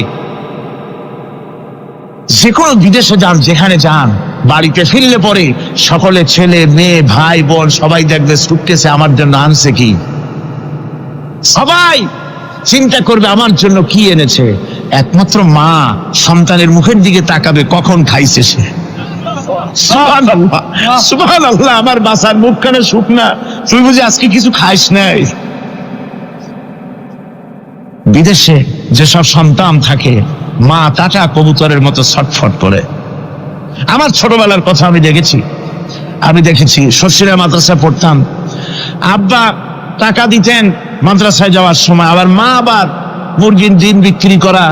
যে কোনো বিদেশে যান, যেখানে যান, বাড়িতে ফিরলে পরে সকলে ছেলে মেয়ে ভাই বোন সবাই দেখবে সুটকেসে আমার জন্য আনছে কি। সবাই চিন্তা করবে আমার জন্য কি এনেছে। একমাত্র মা সন্তানের মুখের দিকে তাকাবে কখন খাইছে সে। সুবহানাল্লাহ, সুবহানাল্লাহ, আমার বাসার মুখখানে শুকনা, তুই বুঝি আজকে কিছু খাইস নাই। বিদেশে যেসব সন্তান থাকে, মা টাটা কবুতরের মতো ছটফট করে। আমার ছোটবেলার কথা আমি দেখেছি, শশিরা মাদ্রাসায় পড়তাম, আব্বা টাকা দিতেন মাদ্রাসায় যাওয়ার সময়, আবার মা আবার মুরগির ডিম বিক্রি করা,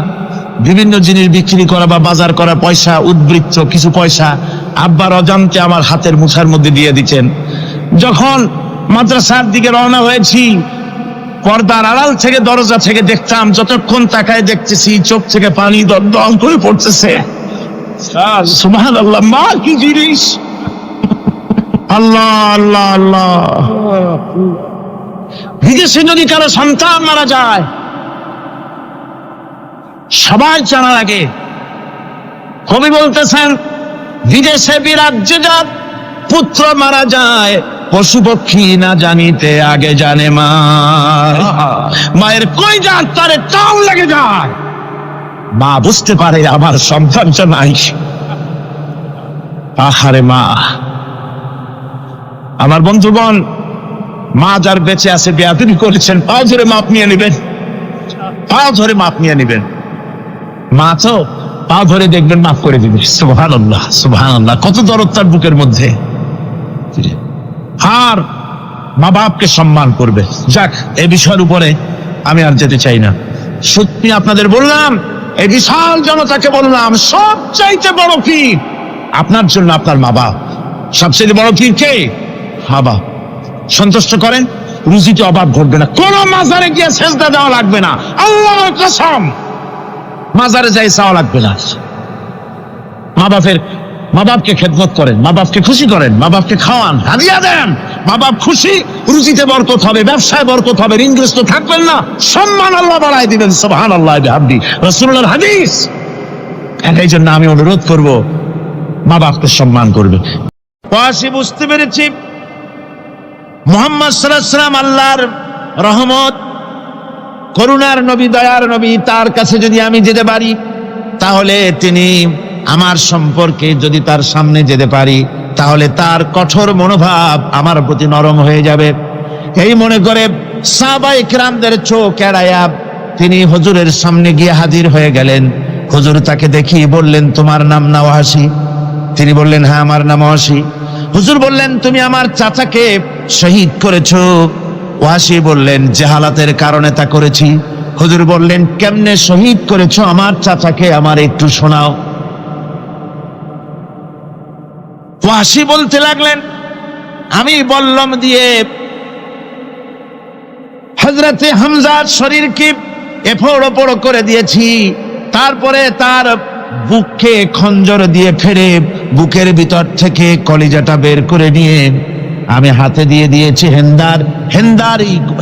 বিভিন্ন জিনিস বিক্রি করা বা বাজার করা পয়সা, উদ্বৃত্ত কিছু পয়সা আব্বার অজান্তে আমার হাতের মুঠার মধ্যে দিয়ে দিতেন। যখন মাদ্রাসার দিকে রওনা হয়েছি, পর্দার আড়াল থেকে দরজা থেকে দেখতাম, যতক্ষণ তাকায় দেখতেছি চোখ থেকে পানি দম করে পড়তেছে। সুবহানাল্লাহ, মা কি জিনিস! আল্লাহ আল্লাহ আল্লাহ। বিদেশে যদি কারো সন্তান মারা যায়, সবাই জানার আগে কবি বলতেছেন, বিদেশে বিরাজ্যে যার পুত্র মারা যায়, পশু পক্ষী না জানিতে আগে জানে মা। মায়ের কই যান তারে টান লেগে যায়, মা বুঝতে পারে আমার সন্তানটা নাই। আহারে মা, আমার বন্ধুগণ, মা যার বেঁচে আছে বেয়াদবি করেছেন, পাও ধরে মাপ নিয়ে নেবেন, পাও ধরে মাপ নিয়ে নেবেন। মা তো পাও ধরে দেখবেন মাফ করে দিবে। সুবহানাল্লাহ, সুবহানাল্লাহ, কত দরদ তার বুকের মধ্যে। আর মা বাপকে সম্মান করবে। যাক, এই বিষয়ের উপরে আমি আর যেতে চাই না। সত্যি আপনাদের বললাম, এই বিশাল জনতাকে বললাম, সবচাইতে বড় পীর আপনার জন্য আপনার মা বাপ। সবচেয়ে বড় পীর কে? মা বাপ। সন্তুষ্ট করেন, রুজিতে অভাব ঘটবে না। কোন মাজারে গিয়ে সেজদা দেওয়া লাগবে না, আল্লাহর কসম, মাজারে যাই চাওয়া লাগবে না। মা বাপকে খেদমত করেন, মা বাপকে খুশি করেন, মা বাপকে খাওয়ান, হাদিয়া দেন, মা বাপ খুশি, রুজিতে বরকত হবে, ব্যবসায় বরকত হবে, ঋণগ্রস্ত থাকবেন না, সম্মান আল্লাহ বাড়ায় দিবেন। সুবহানাল্লাহ বিহামদি, রাসূলুল্লাহর হাদিস। এই জন্য আমি অনুরোধ করব, মা বাপকে সম্মান করবে। ওয়াসি বুঝতে পেরেছি মুহাম্মদ সাল্লাল্লাহু আলাইহি ওয়াসাল্লাম আল্লাহর রহমত, করুণার নবী, দয়ার নবী। তার কাছে যদি আমি যেতে পারি, তাহলে তিনি আমার সম্পর্কে যদি তার সামনে যেতে পারি, তাহলে তার কঠোর মনোভাব আমার প্রতি নরম হয়ে যাবে। এই মনে করে সাহাবায়ে কেরামদের চোখ এড়ায়া তিনি হুজুরের সামনে গিয়ে হাজির হয়ে গেলেন। হুজুর তাকে দেখি বললেন, তোমার নাম না ওয়াসি? তিনি বললেন, হ্যাঁ, আমার নাম ওয়াসি। হুজুর বললেন, তুমি আমার চাচাকে শহীদ করেছো? ওয়াসি বললেন, জাহালাতের কারণে তা করেছি। হুজুর বললেন, কেমনে শহীদ করেছো আমার চাচাকে, আমার একটু শোনাও। ওয়াসি বলতে লাগলেন, আমি বল্লম দিয়ে হযরতে হামজার শরীরকে এফোড় ওপড় করে দিয়েছি, তারপরে তার বুককে খঞ্জর দিয়ে ফেরে বুকের ভিতর থেকে কলিজাটা বের করে নিয়ে আমি হাতে দিয়ে দিয়েছি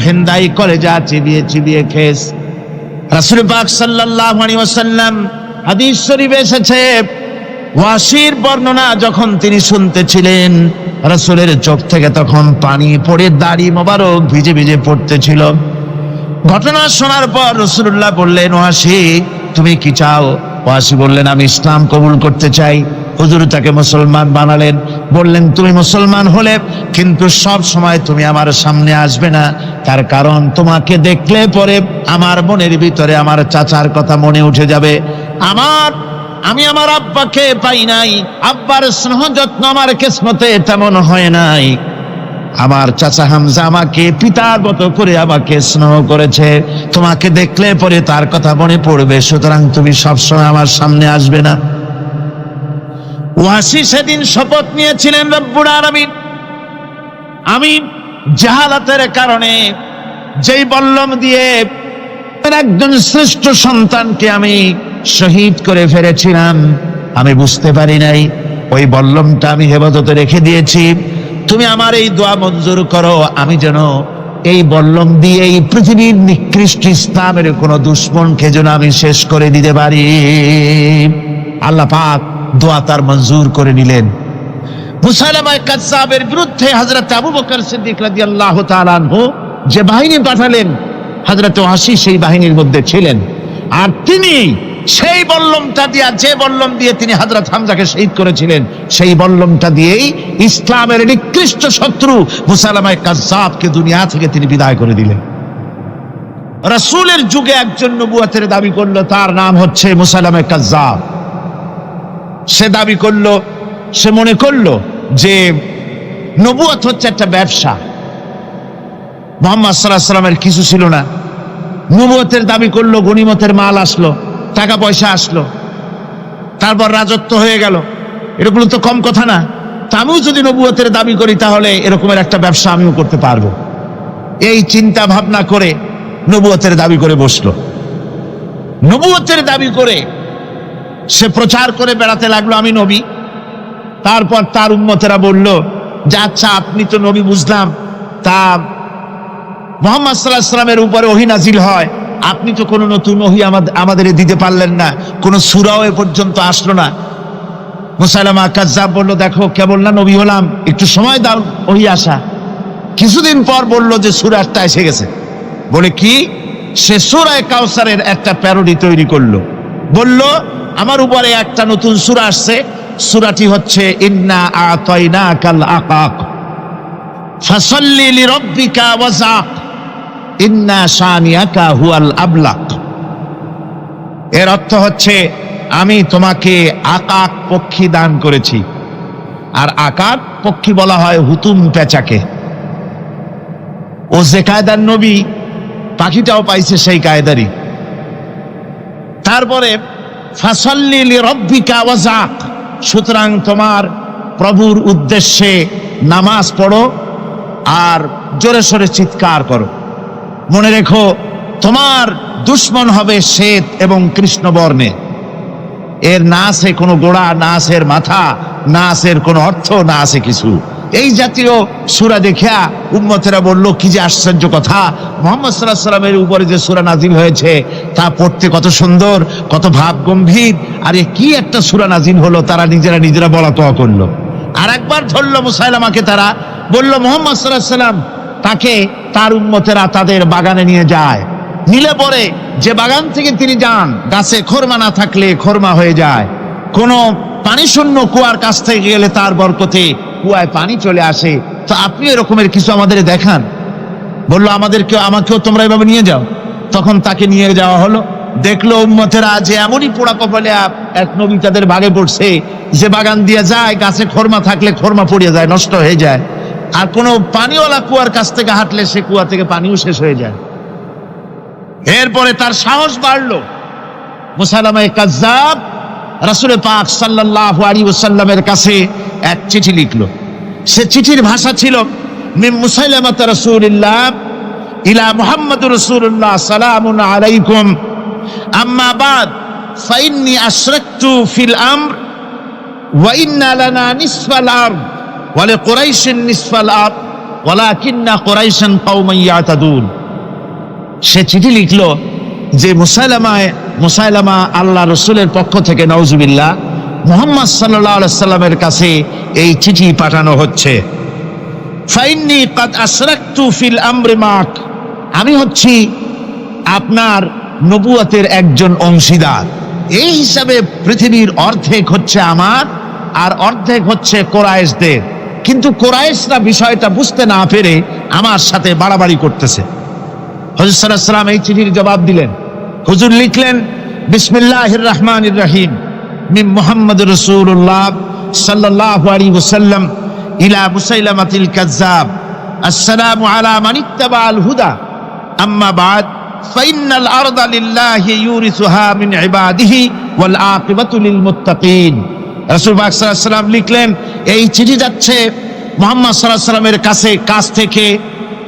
হেন্দাই কলেজা চিবিয়ে চিবিয়ে খেস। রাসূল পাক সাল্লাল্লাহু আলাইহি ওয়াসাল্লাম, হাদিস শরীফে এসেছে, ওয়াসির বর্ণনা যখন তিনি শুনতেছিলেন, রাসূলের চোখ থেকে তখন পানি পড়ে দাড়ি মোবারক ভিজে ভিজে পড়তেছিল। ঘটনা শোনার পর রাসূলুল্লাহ বললেন, ওয়াসি তুমি কি চাও? ওয়াসি বললেন, আমি ইসলাম কবুল করতে চাই। হুজুর তাকে মুসলমান বানালেন। বললেন, তুমি মুসলমান হলে কিন্তু সব সময় তুমি আমার সামনে আসবে না, তার কারণ তোমাকে দেখলে পরে আমার মনের ভিতরে আমার চাচার কথা মনে উঠে যাবে। আমি আমার আব্বাকে পাই নাই, আব্বার স্নেহ যত্ন আমার কিসমতে তেমন হয় নাই। আমার চাচা হামজা আমাকে পিতার মতো করে আমাকে স্নেহ করেছে, তোমাকে দেখলে পরে তার কথা মনে পড়বে, সুতরাং তুমি সবসময় আমার সামনে আসবে না। ওয়াসি সেদিন শপথ নিয়েছিলেন, রব্বুল আলামিন, আমি জাহালাতের কারণে যেই বল্লম দিয়ে একজন শ্রেষ্ঠ সন্তানকে আমি শহীদ করে ফেলেছিলাম, আমি বুঝতে পারি নাই, ওই বল্লমটা আমি হেফাজতে রেখে দিয়েছি। তুমি আমার এই দোয়া মঞ্জুর করো, আমি যেন এই বল্লম দিয়ে এই পৃথিবীর নিকৃষ্ট ইসলামের কোন দুশ্মনকে যেন আমি শেষ করে দিতে পারি। আল্লাহ পাক দোয়া তার মঞ্জুর করে নিলেন। মুসাইলামা কাযযাবের বিরুদ্ধে হযরত আবু বকর সিদ্দিক রাদিয়াল্লাহু তাআলা আনহু যে বাহিনী পাঠালেন, হযরত ওয়াসি সেই বাহিনীর মধ্যে ছিলেন। আর তিনি সেই বল্লমটা দিয়ে, যে বল্লম দিয়ে তিনি হযরত হামজাকে শহীদ করেছিলেন, সেই বল্লমটা দিয়েই ইসলামের নিকৃষ্ট শত্রু মুসাইলামা কাযযাবকে দুনিয়া থেকে তিনি বিদায় করে দিলেন। রাসূলের যুগে একজন নবুয়তের দাবি করলো, তার নাম হচ্ছে মুসাইলামা কাযযাব। সে দাবি করলো, সে মনে করলো যে নবুয়ত হচ্ছে একটা ব্যবসা। মুহাম্মদ সাল্লাল্লাহু আলাইহি ওয়াসাল্লামের কিছু ছিল না, নবুয়তের দাবি করলো, গনিমতের মাল আসলো, টাকা পয়সা আসলো, তারপর রাজত্ব হয়ে গেল। এরকম তো কম কথা না। তা আমিও যদি নবুয়তের দাবি করি, তাহলে এরকমের একটা ব্যবসা আমিও করতে পারবো। এই চিন্তা ভাবনা করে নবুয়তের দাবি করে বসলো। নবুয়তের দাবি করে সে প্রচার করে বেড়াতে লাগলো, আমি নবী। তারপর তার উম্মতেরা বলল যে, আচ্ছা আপনি তো নবী বুঝলাম, তা মুহাম্মদ সাল্লাল্লাহু আলাইহি ওয়াসাল্লামের উপরে ওহী নাজিল হয়, আপনি তো কোনো নতুন ওহী আমাদের দিতে পারলেন না, কোনো সূরাও এ পর্যন্ত আসলো না। মুসাইলামা কাযযাব বলল, দেখো কেবল না নবী হলাম, একটু সময় দাও ওহী আসা। কিছুদিন পর বলল যে সূরা একটা এসে গেছে। বলে কি? সে সূরা কাউসারের একটা প্যারোডি তৈরি করলো। বলল, আমার উপরে একটা নতুন সূরা আসছে, সূরাটি হচ্ছে ইন্না আতাইনাকাল আকাক। ফাসাল্লি লিরাব্বিকা ওয়াজাক ইন্না শানিয়াকা হুয়াল আবলাক। এর অর্থ হচ্ছে আমি তোমাকে আকাক পক্ষী দান করেছি। আর আকাক পক্ষী বলা হয় হুতুম পেঁচাকে। ও যে কায়দার নবী, পাখিটাও পাইছে সেই কায়দারই। তারপরে ফাসাল্লি লিরাব্বিকা ওয়াজাক, সুতরাং তোমার প্রভুর উদ্দেশ্যে নামাজ পড়ো আর জোরে সোরে চিৎকার করো। মনে রেখো, তোমার দুশ্মন হবে শ্বেত এবং কৃষ্ণ বর্ণে। এর না আছে কোনো গোড়া, না আছে এর মাথা, না আছে এর কোনো অর্থ, না আছে কিছু। এই জাতীয় সূরা দেখিয়া উম্মতেরা বলল, কি যে আশ্চর্য কথা, মুহাম্মদ সাল্লাল্লাহু আলাইহি ওয়াসাল্লামের উপরে যে সূরা নাজিল হয়েছে তা পড়তে কত সুন্দর, কত ভাব গম্ভীর। আর এ কি একটা সূরা নাজিল হলো, তারা নিজেরা বলা তোয়া করলো। আর একবার ধরলো মুসাইলামাকে, তারা বলল মুহাম্মদ সাল্লাল্লাহু আলাইহি ওয়াসাল্লাম তাকে তার উম্মতেরা তাদের বাগানে নিয়ে যায়। নিলে পরে যে বাগান থেকে তিনি যান, গাছে খরমা না থাকলে খরমা হয়ে যায়। কোনো পানি শূন্য কুয়ার কাছ থেকে গেলে তার বরকতে কুয়ায় পানি চলে আসে। তো আপনি এরকমের কিছু আমাদের দেখান। বললো আমাকেও তোমরা এভাবে নিয়ে যাও। তখন তাকে নিয়ে যাওয়া হলো। দেখলো উম্মতেরা যে এমনই পোড়া কপালে এক নবী তাদের ভাগে পড়ছে, যে বাগান দিয়ে যায়, গাছে খরমা থাকলে খরমা পড়িয়ে যায়, নষ্ট হয়ে যায়। আর কোনো পানিওয়ালা কুয়ার কাছ থেকে হাঁটলে সে কুয়া থেকে পানিও শেষ হয়ে যায়। এরপরে তার সাহস বাড়লো। মুসাইলামা কাজ্জাব রাসূল পাক সাল্লাল্লাহু আলাইহি ওয়াসাল্লামের কাছে এক চিঠি লিখলো। সে চিঠির ভাষা ছিল, মিন মুসাইলামাত রাসূলিল্লাহ ইলা মুহাম্মাদুর রাসূলুল্লাহ সালামুন আলাইকুম আম্মা বাদ ফাইন্নী আশরাকতু ফিল আমর ওয়া ইন্না লানা নিসফাল আরদ ওয়া লিকুরাইশিন নিসফাল আরদ ওয়ালাকিন্না কুরাইশান কওমান ইয়াতাদুন। সে চিঠি লিখলো যে মুসাইলামা আল্লাহ রসুলের পক্ষ থেকে নাউজুবিল্লাহ মুহাম্মদ সাল্লাল্লাহু আলাইহি সাল্লামের কাছে এই চিঠি পাঠানো হচ্ছে। ফাইন্নী কাদ আশরাকতু ফিল আমরি মাক, আমি হচ্ছি আপনার নবুয়তের একজন অংশীদার। এই হিসাবে পৃথিবীর অর্ধেক হচ্ছে আমার আর অর্ধেক হচ্ছে কোরাইশদের। কিন্তু কোরাইশরা বিষয়টা বুঝতে না পেরে আমার সাথে বাড়াবাড়ি করতেছে। হুজুর সাল্লাল্লাহু আলাইহি ওয়াসাল্লাম এই চিঠির জবাব দিলেন। হুজুর লিখলেন, বিসমিল্লাহির রহমানির রহিম মিন মুহাম্মাদুর রাসূলুল্লাহ সাল্লাল্লাহু আলাইহি ওয়াসাল্লাম ইলা মুসাইলামাতিল কাজ্জাব আসসালামু আলা মান ইত্তাবাআল হুদা আম্মা বাদ ফাইন্নাল আরদা লিল্লাহি ইউরিসুহা মিন ইবাদিহি ওয়াল আকিবাতু লিল মুত্তাকিন। রাসূল পাক সাল্লাল্লাহু আলাইহি ওয়াসাল্লাম লিখলেন, এই চিঠি যাচ্ছে মুহাম্মদ সাল্লাল্লাহু আলাইহি ওয়াসাল্লামের কাছ থেকে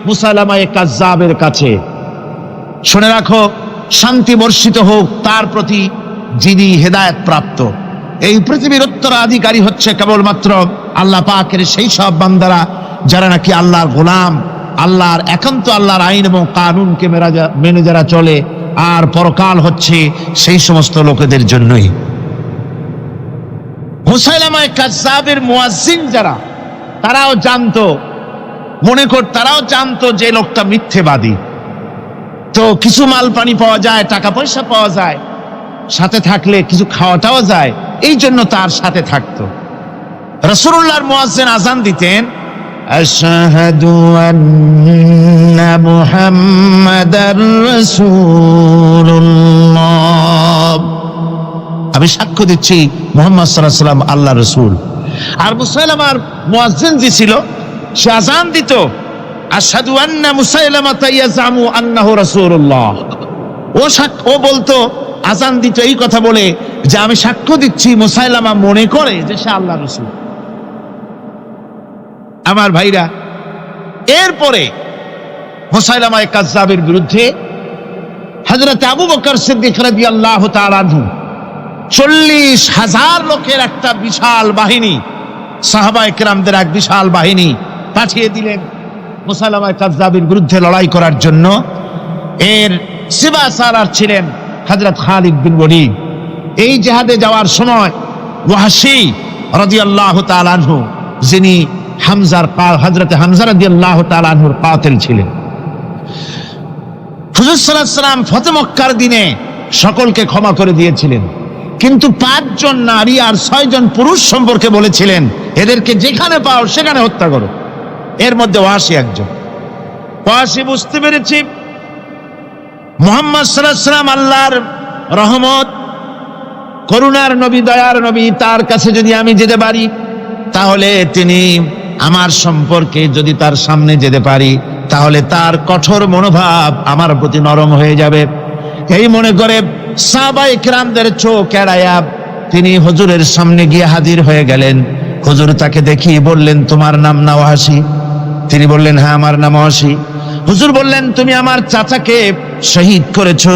মুসাইলামা কাজ্জাবের কাছে। শুনে রাখো, শান্তি বর্ষিত হোক তার প্রতি যিনি হেদায়েত প্রাপ্ত। এই পৃথিবীর উত্তরাধিকারী হচ্ছে কেবলমাত্র আল্লাহ পাকের সেই সব বান্দারা যারা নাকি আল্লাহর গোলাম, আল্লাহর একান্ত আল্লাহর আইন এবং কানুনকে মেনে যারা চলে। আর পরকাল হচ্ছে সেই সমস্ত লোকেদের জন্যই। মুসাইলামা কাজ্জাবের মুয়াজ্জিন যারা, তারাও জানতো, তারাও জানতো যে লোকটা মিথ্যেবাদী। তো কিছু মাল পানি পাওয়া যায়, টাকা পয়সা পাওয়া যায়, সাথে থাকলে কিছু খাওয়াটাও যায়, এই জন্য তার সাথে থাকতো। রাসূলুল্লাহর মুয়াজ্জিন আযান দিতেন, আশহাদু আন্না মুহাম্মাদার রাসূলুল্লাহ, আমি সাক্ষ্য দিচ্ছি মুহাম্মদ সাল্লাল্লাহু আলাইহি ওয়াসাল্লাম আল্লাহর রাসূল। আর মুসাইলামার মুয়াজ্জিন যে ছিল, সে আযান দিত, আশহাদু আন্না মুসাইলামাতা ইয়াজামু আন্নাহু রাসূলুল্লাহ। ও বলতো, আযান দিত এই কথা বলে যে আমি সাক্ষ্য দিচ্ছি মুসাইলামা মনে করে যে সে আল্লাহর রাসূল। আমার ভাইরা, এরপরে মুসাইলামা কাজ্জাবের বিরুদ্ধে হযরত আবু বকর সিদ্দিক রাদিয়াল্লাহু তাআলা আনহু 40,000 লোকের একটা বিশাল বাহিনী, সাহাবায়ে কেরামদের এক বিশাল বাহিনী পাঠিয়ে দিলেন মুসাইলামা কাজ্জাবের বিরুদ্ধে লড়াই করার জন্য। এর সিবাসারার ছিলেন হযরত খালিদ বিন ওয়ালিদ। এই জিহাদে যাওয়ার সময় ওয়াহশী রাদিয়াল্লাহু তাআলা আনহু, যিনি হযরত হামজা রাদিয়াল্লাহু তাআলা আনহুর কাতিল ছিলেন। হুজুর সাল্লাল্লাহু আলাইহি ওয়াসাল্লাম ফতহ মক্কার দিনে সকলকে ক্ষমা করে দিয়েছিলেন, কিন্তু 5 জন নারী আর 6 জন পুরুষ সম্পর্কে বলেছিলেন, এদেরকে যেখানে পাও সেখানে হত্যা করো। এর মধ্যে ওয়াসি একজন। ওয়াসি বুঝতে পেরেছি মুহাম্মদ সাল্লাল্লাহু আলাইহি ওয়াসাল্লাম আল্লাহর রহমত, করুণার নবী, দয়ার নবী, তার কাছে যদি আমি যেতে পারি তাহলে তিনি আমার সম্পর্কে, যদি তার সামনে যেতে পারি তাহলে তার কঠোর মনোভাব আমার প্রতি নরম হয়ে যাবে। এই মনে করে সাহাবায়ে কেরামদের চোখ এড়ায়া তিনি হুজুরের সামনে গিয়ে হাজির হয়ে গেলেন। হুজুর তাকে দেখিয়ে বললেন, তোমার নাম না ওয়াসি? তিনি বললেন, হ্যাঁ আমার নাম ওয়াসি। হুজুর বললেন, তুমি আমার চাচাকে শহীদ করেছো?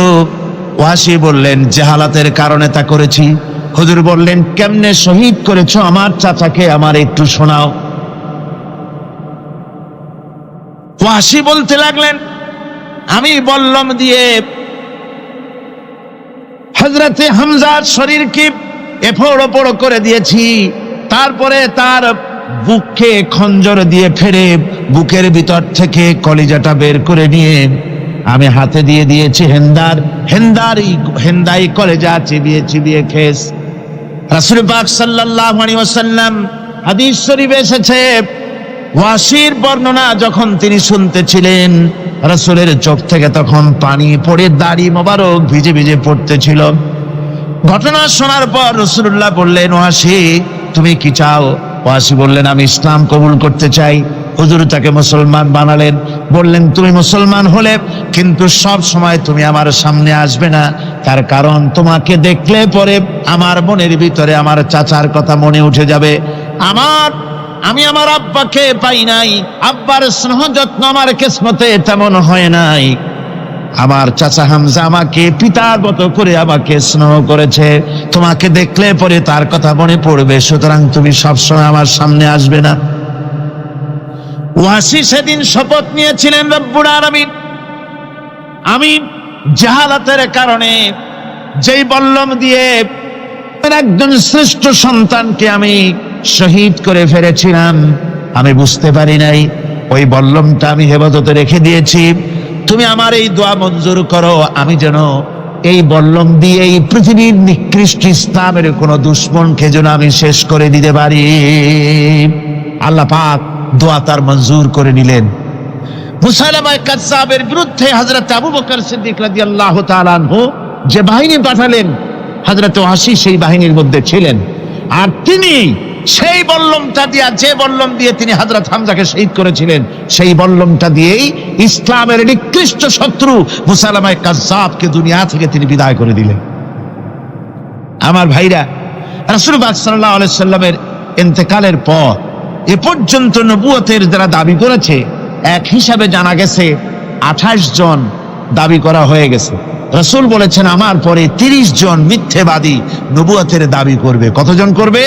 ওয়াসি বললেন, জাহালাতের কারণে তা করেছি। হুজুর বললেন, কেমনে শহীদ করেছো আমার চাচাকে, আমার একটু শোনাও। ওয়াসি বলতে লাগলেন, আমি বল্লম দিয়ে হযরতে হামজার শরীরকে এফোড় ওপড় করে দিয়েছি, তারপরে তার বুককে খঞ্জর দিয়ে ফেরে বুকের ভিতর থেকে কলিজাটা বের করে নিয়ে আমি হাতে দিয়ে দিয়েছি হেন্দাই কলেজা চিবিয়ে চিবিয়ে খেস। রাসূল পাক সাল্লাল্লাহু আলাইহি ওয়াসাল্লাম, হাদিস শরীফে এসেছে, ওয়াসির বর্ণনা যখন তিনি শুনতেছিলেন রাসূলের চোখ থেকে তখন পানি পড়ে দাড়ি মোবারক ভিজে ভিজে পড়তেছিল। ঘটনা শোনার পর রাসূলুল্লাহ বললেন, ওয়াসি তুমি কি চাও? ওয়াসি বললেন, আমি ইসলাম কবুল করতে চাই। হুজুর তাকে মুসলমান বানালেন। বললেন, তুমি মুসলমান হলে কিন্তু সব সময় তুমি আমার সামনে আসবে না, তার কারণ তোমাকে দেখলে পরে আমার মনের ভিতরে আমার চাচার কথা মনে উঠে যাবে। আমি আমার আব্বাকে পাই নাই, আব্বার স্নেহ যত্ন আমার কিসমতে তেমন হয় নাই। আমার চাচা হামজা আমাকে পিতার মতো করে আমাকে স্নেহ করেছে, তোমাকে দেখলে পরে তার কথা মনে পড়বে, সুতরাং তুমি সবসময় আমার সামনে আসবে না। ওয়াসি সেদিন শপথ নিয়েছিলেন, রব্বুল আলামিন, আমি জাহালাতের কারণে যেই বল্লম দিয়ে একজন শ্রেষ্ঠ সন্তানকে আমি শহীদ করে ফেলেছিলাম, আমি বুঝতে পারি নাই, ওই বল্লমটা আমি হেফাজতে রেখে দিয়েছি। তুমি আমার এই দোয়া মঞ্জুর করো, আমি যেন এই বল্লম দিয়ে এই পৃথিবীর নিকৃষ্ট ইসলামের কোন দুশ্মনকে যেন আমি শেষ করে দিতে পারি। আল্লাহ পাক দোয়া তার মঞ্জুর করে নিলেন। মুসাইলামা কাযযাবের বিরুদ্ধে হযরত আবু বকর সিদ্দিক রাদিয়াল্লাহু তাআলা আনহু যে বাহিনী পাঠালেন, হযরত ওয়াসি সেই বাহিনীর মধ্যে ছিলেন। আর তিনি সেই বল্লমটা দিয়া, যে বল্লম দিয়ে তিনি হযরত হামজাকে শহীদ করেছিলেন, সেই বল্লমটা দিয়েই ইসলামের নিকৃষ্ট শত্রু মুসাইলামা কাযযাবকে দুনিয়া থেকে তিনি বিদায় করে দিলেন। আমার ভাইরা, রাসূল পাক সাল্লাল্লাহু আলাইহি সাল্লামের ইন্তেকালের পর এ পর্যন্ত নবুয়তের যারা দাবি করেছে, এক হিসাবে জানা গেছে 28 জন দাবি করা হয়ে গেছে। রাসূল বলেছেন, আমার পরে 30 জন মিথ্যেবাদী নবুয়তের দাবি করবে। কতজন করবে?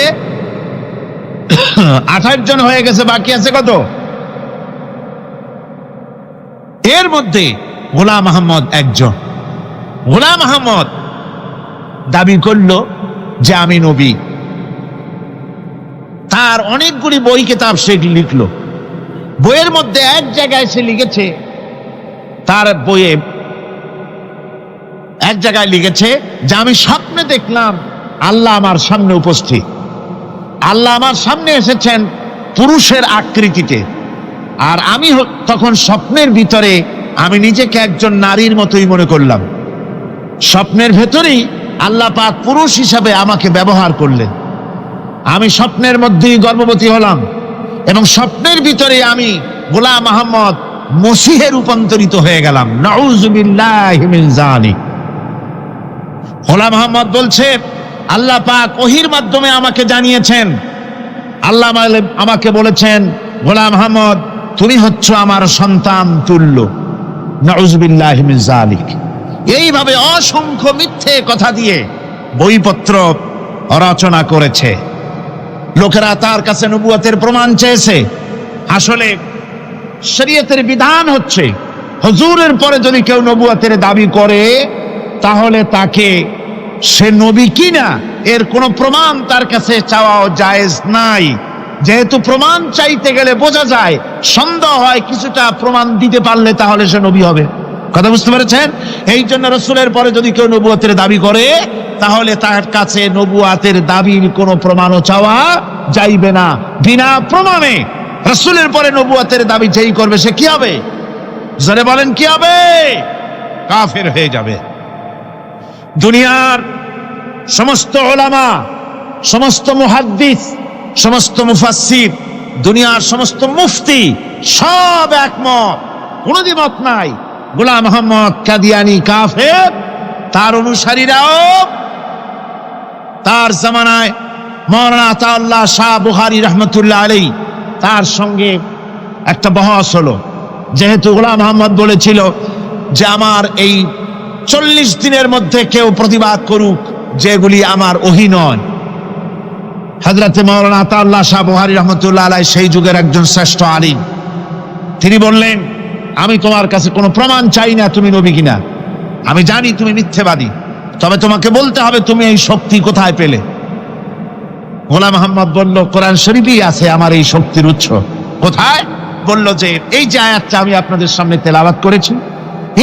28 জন হয়ে গেছে, বাকি আছে কত? এর মধ্যে গোলাম আহমদ একজন। গোলাম আহমদ দাবি করলো যে আমি নবী। তার অনেকগুলি বই কিতাব সে লিখলো। বইয়ের মধ্যে এক জায়গায় সে লিখেছে, তার বইয়ে এক জায়গায় লিখেছে যে আমি স্বপ্নে দেখলাম আল্লাহ আমার সামনে উপস্থিত। আল্লাহ আমার সামনে এসেছেন পুরুষের আকৃতিতে, আর আমি তখন স্বপ্নের ভিতরে আমি নিজেকে একজন নারীর মতোই মনে করলাম। স্বপ্নের ভেতরেই আল্লাহ পাক পুরুষ হিসাবে আমাকে ব্যবহার করলেন। আমি স্বপ্নের মধ্যেই গর্ভবতী হলাম এবং স্বপ্নের ভিতরে আমি গোলাম আহমদ মসিহে রূপান্তরিত হয়ে গেলাম। নাউযুবিল্লাহি মিন যালিক। গোলাম আহমদ বলছে, আল্লাহ পাক ওহীর মাধ্যমে আমাকে জানিয়েছেন, আল্লাহ আমাকে বলেছেন, গোলাম আহমদ তুমি হচ্ছ আমার সন্তান তুল্য। নাউযুবিল্লাহি মিন যালিক। এইভাবে অসংখ্য মিথ্যে কথা দিয়ে বইপত্র রচনা করেছে। লোকেরা তার কাছে নবুয়তের প্রমাণ চেয়েছে। আসলে শরীয়তের বিধান হচ্ছে, হুজুরের পরে যদি কেউ নবুয়তের দাবি করে তাহলে তাকে সে নবী কিনা এর কোনো প্রমাণ তার কাছে চাওয়াও জায়েজ নাই। যেহেতু প্রমাণ চাইতে গেলে বোঝা যায়, সন্দেহ হয় কিছুটা, প্রমাণ দিতে পারলে তাহলে সে নবী হবে। কথা বুঝতে পেরেছেন? এই জন্য রাসূলের পরে যদি কেউ নবুয়তের দাবি করে তাহলে তার কাছে নবুয়তের দাবির কোনো প্রমাণও চাওয়া যাইবে না। বিনা প্রমাণে রাসূলের পরে নবুয়তের দাবি যেই করবে সে কি হবে? জোরে বলেন কি হবে? কাফের হয়ে যাবে। দুনিয়ার সমস্ত উলামা, সমস্ত মুহাদ্দিস, সমস্ত মুফাসসির, দুনিয়ার সমস্ত মুফতি সব একমত, কোনো দ্বিমত নাই, গোলাম মোহাম্মদ কাদিয়ানী কাফের। তার অনুসারীরাও তার জামানায় মাওলানা আতাউল্লাহ শাহ বুখারী রহমতুল্লাহ আলাইহি তার সঙ্গে একটা বহস হলো। যেহেতু গোলাম মোহাম্মদ বলেছিল যে আমার এই 40 দিনের মধ্যে কেউ প্রতিবাদ করুক যেগুলি আমার ওহী নয়। হযরতে মাওলানা আতাউল্লাহ শাহ বুখারী রহমতুল্লাহ আলাইহি সেই যুগের একজন শ্রেষ্ঠ আলিম, তিনি বললেন আমি তোমার কাছে কোনো প্রমাণ চাই না তুমি নবী কিনা, আমি জানি তুমি মিথ্যেবাদী, তবে তোমাকে বলতে হবে তুমি এই শক্তি কোথায় পেলে। গোলাম মোহাম্মদ বলল কোরআন শরীফেই আছে আমার এই শক্তির উৎস। কোথায়? বলল যে এই যে আয়াতটা আমি আপনাদের সামনে তেলাওয়াত করেছি,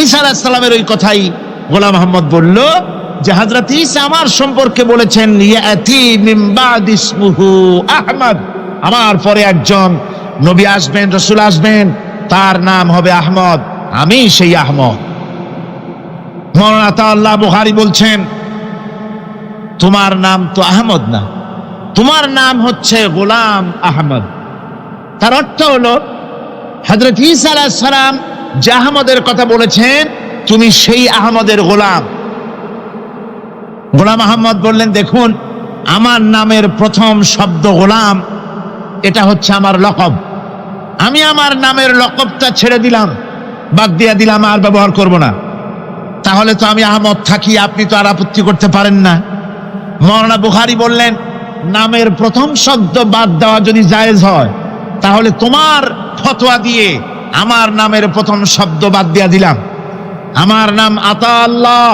ঈসা আলাইহিস সালামের ওই কথাই গোলাম মোহাম্মদ বলল যে হযরত ঈসা আমার সম্পর্কে বলেছেন ইয়াতি মিন বাদি ইসমুহু আহমদ, আমার পরে একজন নবী আসবেন, রাসূল আসবেন, তার নাম হবে আহমদ, আমি সেই আহমদ। মাওলানা আতাউল্লাহ বুখারী বলছেন তোমার নাম তো আহমদ না, তোমার নাম হচ্ছে গোলাম আহমদ। তার অর্থ হলো হযরত ঈসা আলাইহিস সালাম যে আহমদের কথা বলেছেন তুমি সেই আহমদের গোলাম। গোলাম আহমদ বললেন দেখুন আমার নামের প্রথম শব্দ গোলাম, এটা হচ্ছে আমার লকব, আমি আমার নামের লকবটা ছেড়ে দিলাম, বাদ দিয়ে দিলাম, আর ব্যবহার করব না। তাহলে তো আমি আহমদ থাকি, আপনি তো আর আপত্তি করতে পারেন না। মাওলানা বুখারী বললেন নামের প্রথম শব্দ বাদ দেওয়া যদি জায়েজ হয় তাহলে তোমার ফতোয়া দিয়ে আমার নামের প্রথম শব্দ বাদ দিয়ে দিলাম। আমার নাম আতা আল্লাহ,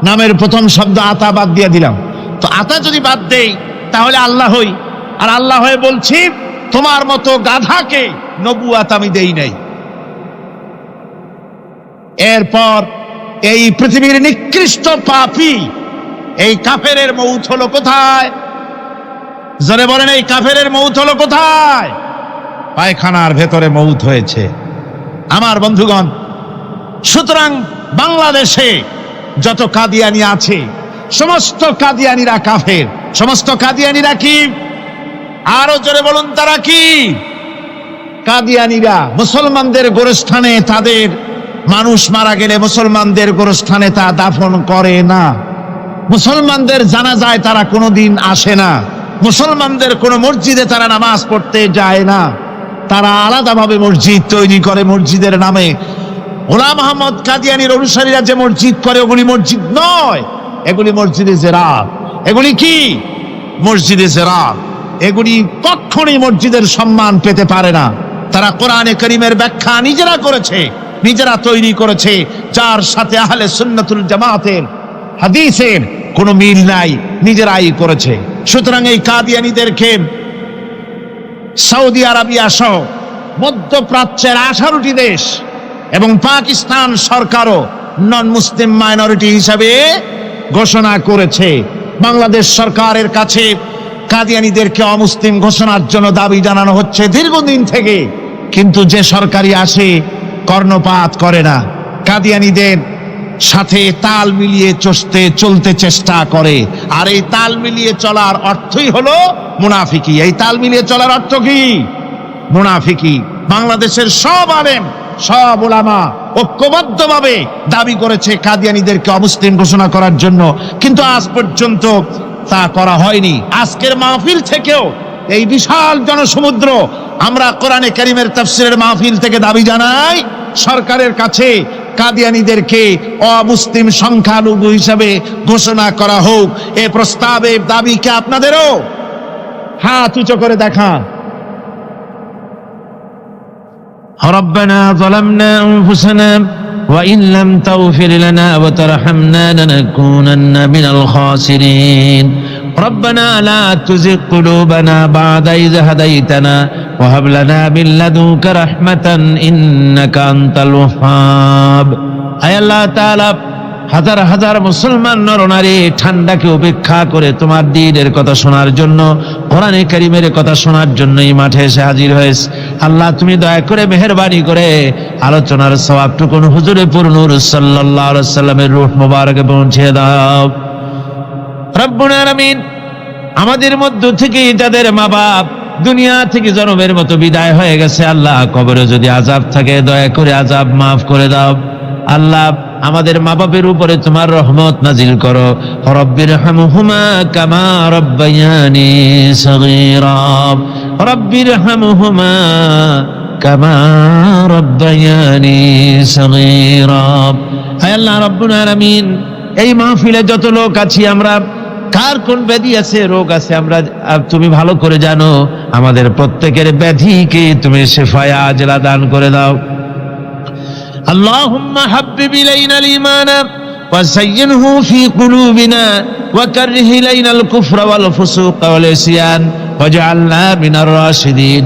নামের প্রথম শব্দ আতা বাদ দিয়ে দিলাম। তো আতা যদি বাদ দেই তাহলে আল্লাহ হই, আর আল্লাহ হয়ে বলছি তোমার মতো গাধাকে নবুয়ত আমি দেই নাই। এরপর এই পৃথিবীর নিকৃষ্ট পাপী এই কাফেরের মৌত হলো কোথায়? জোরে বলেন এই কাফেরের মৌত হলো কোথায়? পায়খানার ভেতরে মৌত হয়েছে। আমার বন্ধুগণ, সুতরাং বাংলাদেশে যত কাদিয়ানি আছে সমস্ত কাদিয়ানিরা কাফের। সমস্ত কাদিয়ানিরা কি? আরো জোরে বলুন তারা কি? কাদিয়ানিরা মুসলমানদের গোরস্থানে তাদের মানুষ মারা গেলে মুসলমানদের গোরস্থানে তা দাফন করে না, মুসলমানদের জানাজায় তারা কোনোদিন আসে না, মুসলমানদের কোন মসজিদে তারা নামাজ পড়তে যায় না, তারা আলাদাভাবে মসজিদ তৈরি করে মসজিদের নামে। গোলাম মোহাম্মদ কাদিয়ানীর অনুসারীরা যে মসজিদ করে ওগুলি মসজিদ নয়, এগুলি মসজিদে জেরাত। এগুলি কি? মসজিদে জেরাত। এগুলি কখনোই মসজিদের সম্মান পেতে পারে না। তারা কোরআনে কারীমের ব্যাখ্যা নিজেরা করেছে, নিজেরা তৈরি করেছে, যার সাথে আহলে সুন্নাতুল জামাতের হাদিসের কোনো মিল নাই, নিজেরাই করেছে। সুতরাং এই কাদিয়ানীদেরকে সৌদি আরবিয়া সহ মধ্যপ্রাচ্যের 18টি দেশ এবং পাকিস্তান সরকারও নন মুসলিম মাইনরিটি হিসাবে ঘোষণা করেছে। বাংলাদেশ সরকারের কাছে কাদিয়ানীদেরকে অমুসলিম ঘোষণার জন্য দাবি জানানো হচ্ছে দীর্ঘদিন থেকে, কিন্তু যে সরকারি আসে কর্ণপাত করে না, কাদিয়ানীদের সাথে তাল মিলিয়ে চলতে চেষ্টা করে। আর এই তাল মিলিয়ে চলার অর্থই হলো মুনাফিকি। এই তাল মিলিয়ে চলার অর্থ কি? মুনাফিকি। বাংলাদেশের সব আলেম, সব উলামা ঐক্যবদ্ধভাবে দাবি করেছে কাদিয়ানীদেরকে অমুসলিম ঘোষণা করার জন্য, কিন্তু আজ পর্যন্ত তা করা হয়নি। আজকের মাহফিল থেকেও এই বিশাল জনসমুদ্র, আমরা কোরআনে কারীমের তাফসীরের মাহফিল থেকে দাবি জানাই সরকারের কাছে কাদিয়ানীদেরকে অমুসলিম সংখ্যালঘু হিসাবে ঘোষণা করা হোক। এ প্রস্তাবে দাবি কি আপনাদেরও? হাত উঁচু করে দেখান। ربنا ظلمنا أنفسنا وإن لم تغفر لنا وترحمنا لنكونن من الخاسرين ربنا لا تزغ قلوبنا بعد إذ هديتنا وهب لنا من لدنك رحمة إنك أنت الوهاب। আয় আল্লাহ তাআলা, হাজার হাজার মুসলমান নরনারী ঠান্ডাকে উপেক্ষা করে তোমার দ্বীনের কথা শোনার জন্য, কোরআনে কারীমের কথা শোনার জন্য এই মাঠে এসে হাজির হয়েছে। আল্লাহ তুমি দয়া করে মেহেরবানি করে আলোচনার সওয়াবটুকুন হুজুরে পুরনূর সাল্লাল্লাহু আলাইহি সাল্লামের রূহ মুবারকে পৌঁছে দাও। রব্বুল আলামিন, আমাদের মধ্য থেকে যাদের মা বাপ দুনিয়া থেকে জনমের মতো বিদায় হয়ে গেছে, আল্লাহ কবরে যদি আযাব থাকে দয়া করে আযাব মাফ করে দাও। আল্লাহ আমাদের মা বাপের উপরে তোমার রহমত নাজিল করো। রব্বিরহামহুমা কামা রব্বায়ানি সগীরা, রব্বিরহামহুমা কামা রব্বায়ানি সগীরা। হে আল্লাহ রব্বুল আলামিন, এই মাহফিলে যত লোক আছি আমরা, কার কোন ব্যাধি আছে, রোগ আছে, আমরা তুমি ভালো করে জানো। আমাদের প্রত্যেকের ব্যাধিকে তুমি শিফায়ে আজলা দান করে দাও। আল্লাহুম্মা হাব্বিব ইলাইনাল ঈমান ওয়াযায়্যিনহু ফি কুলুবিনা ওয়াকাররিহ ইলাইনাল কুফরা ওয়াল ফুসুকা ওয়াল ইসয়ান ওয়াজআলনা মিনার রাশিদিন।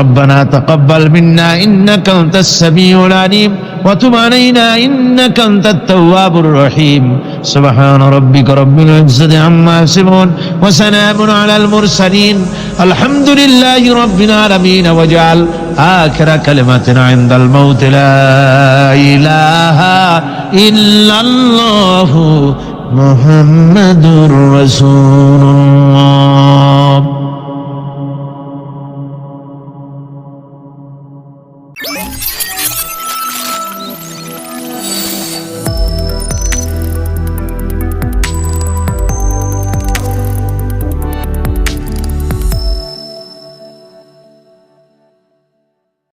রব্বানা তাকাব্বাল মিন্না ইন্নাকা আনতাস সামিউল আলিম ওয়া তুব আলাইনা ইন্নাকা আনতাত তাওয়াবুর রহিম। সুবহান রাব্বিকা রাব্বিল ইজ্জাতি আম্মা ইয়াসিফুন ওয়া সালামুন আলাল মুরসালিন আলহামদুলিল্লাহি রাব্বিল আলামিন। ওয়াজআল আখিরা কালিমাতিনা ইনদাল মাউত লা ইলাহা ইল্লাল্লাহু মুহাম্মাদুর রাসূলুল্লাহ।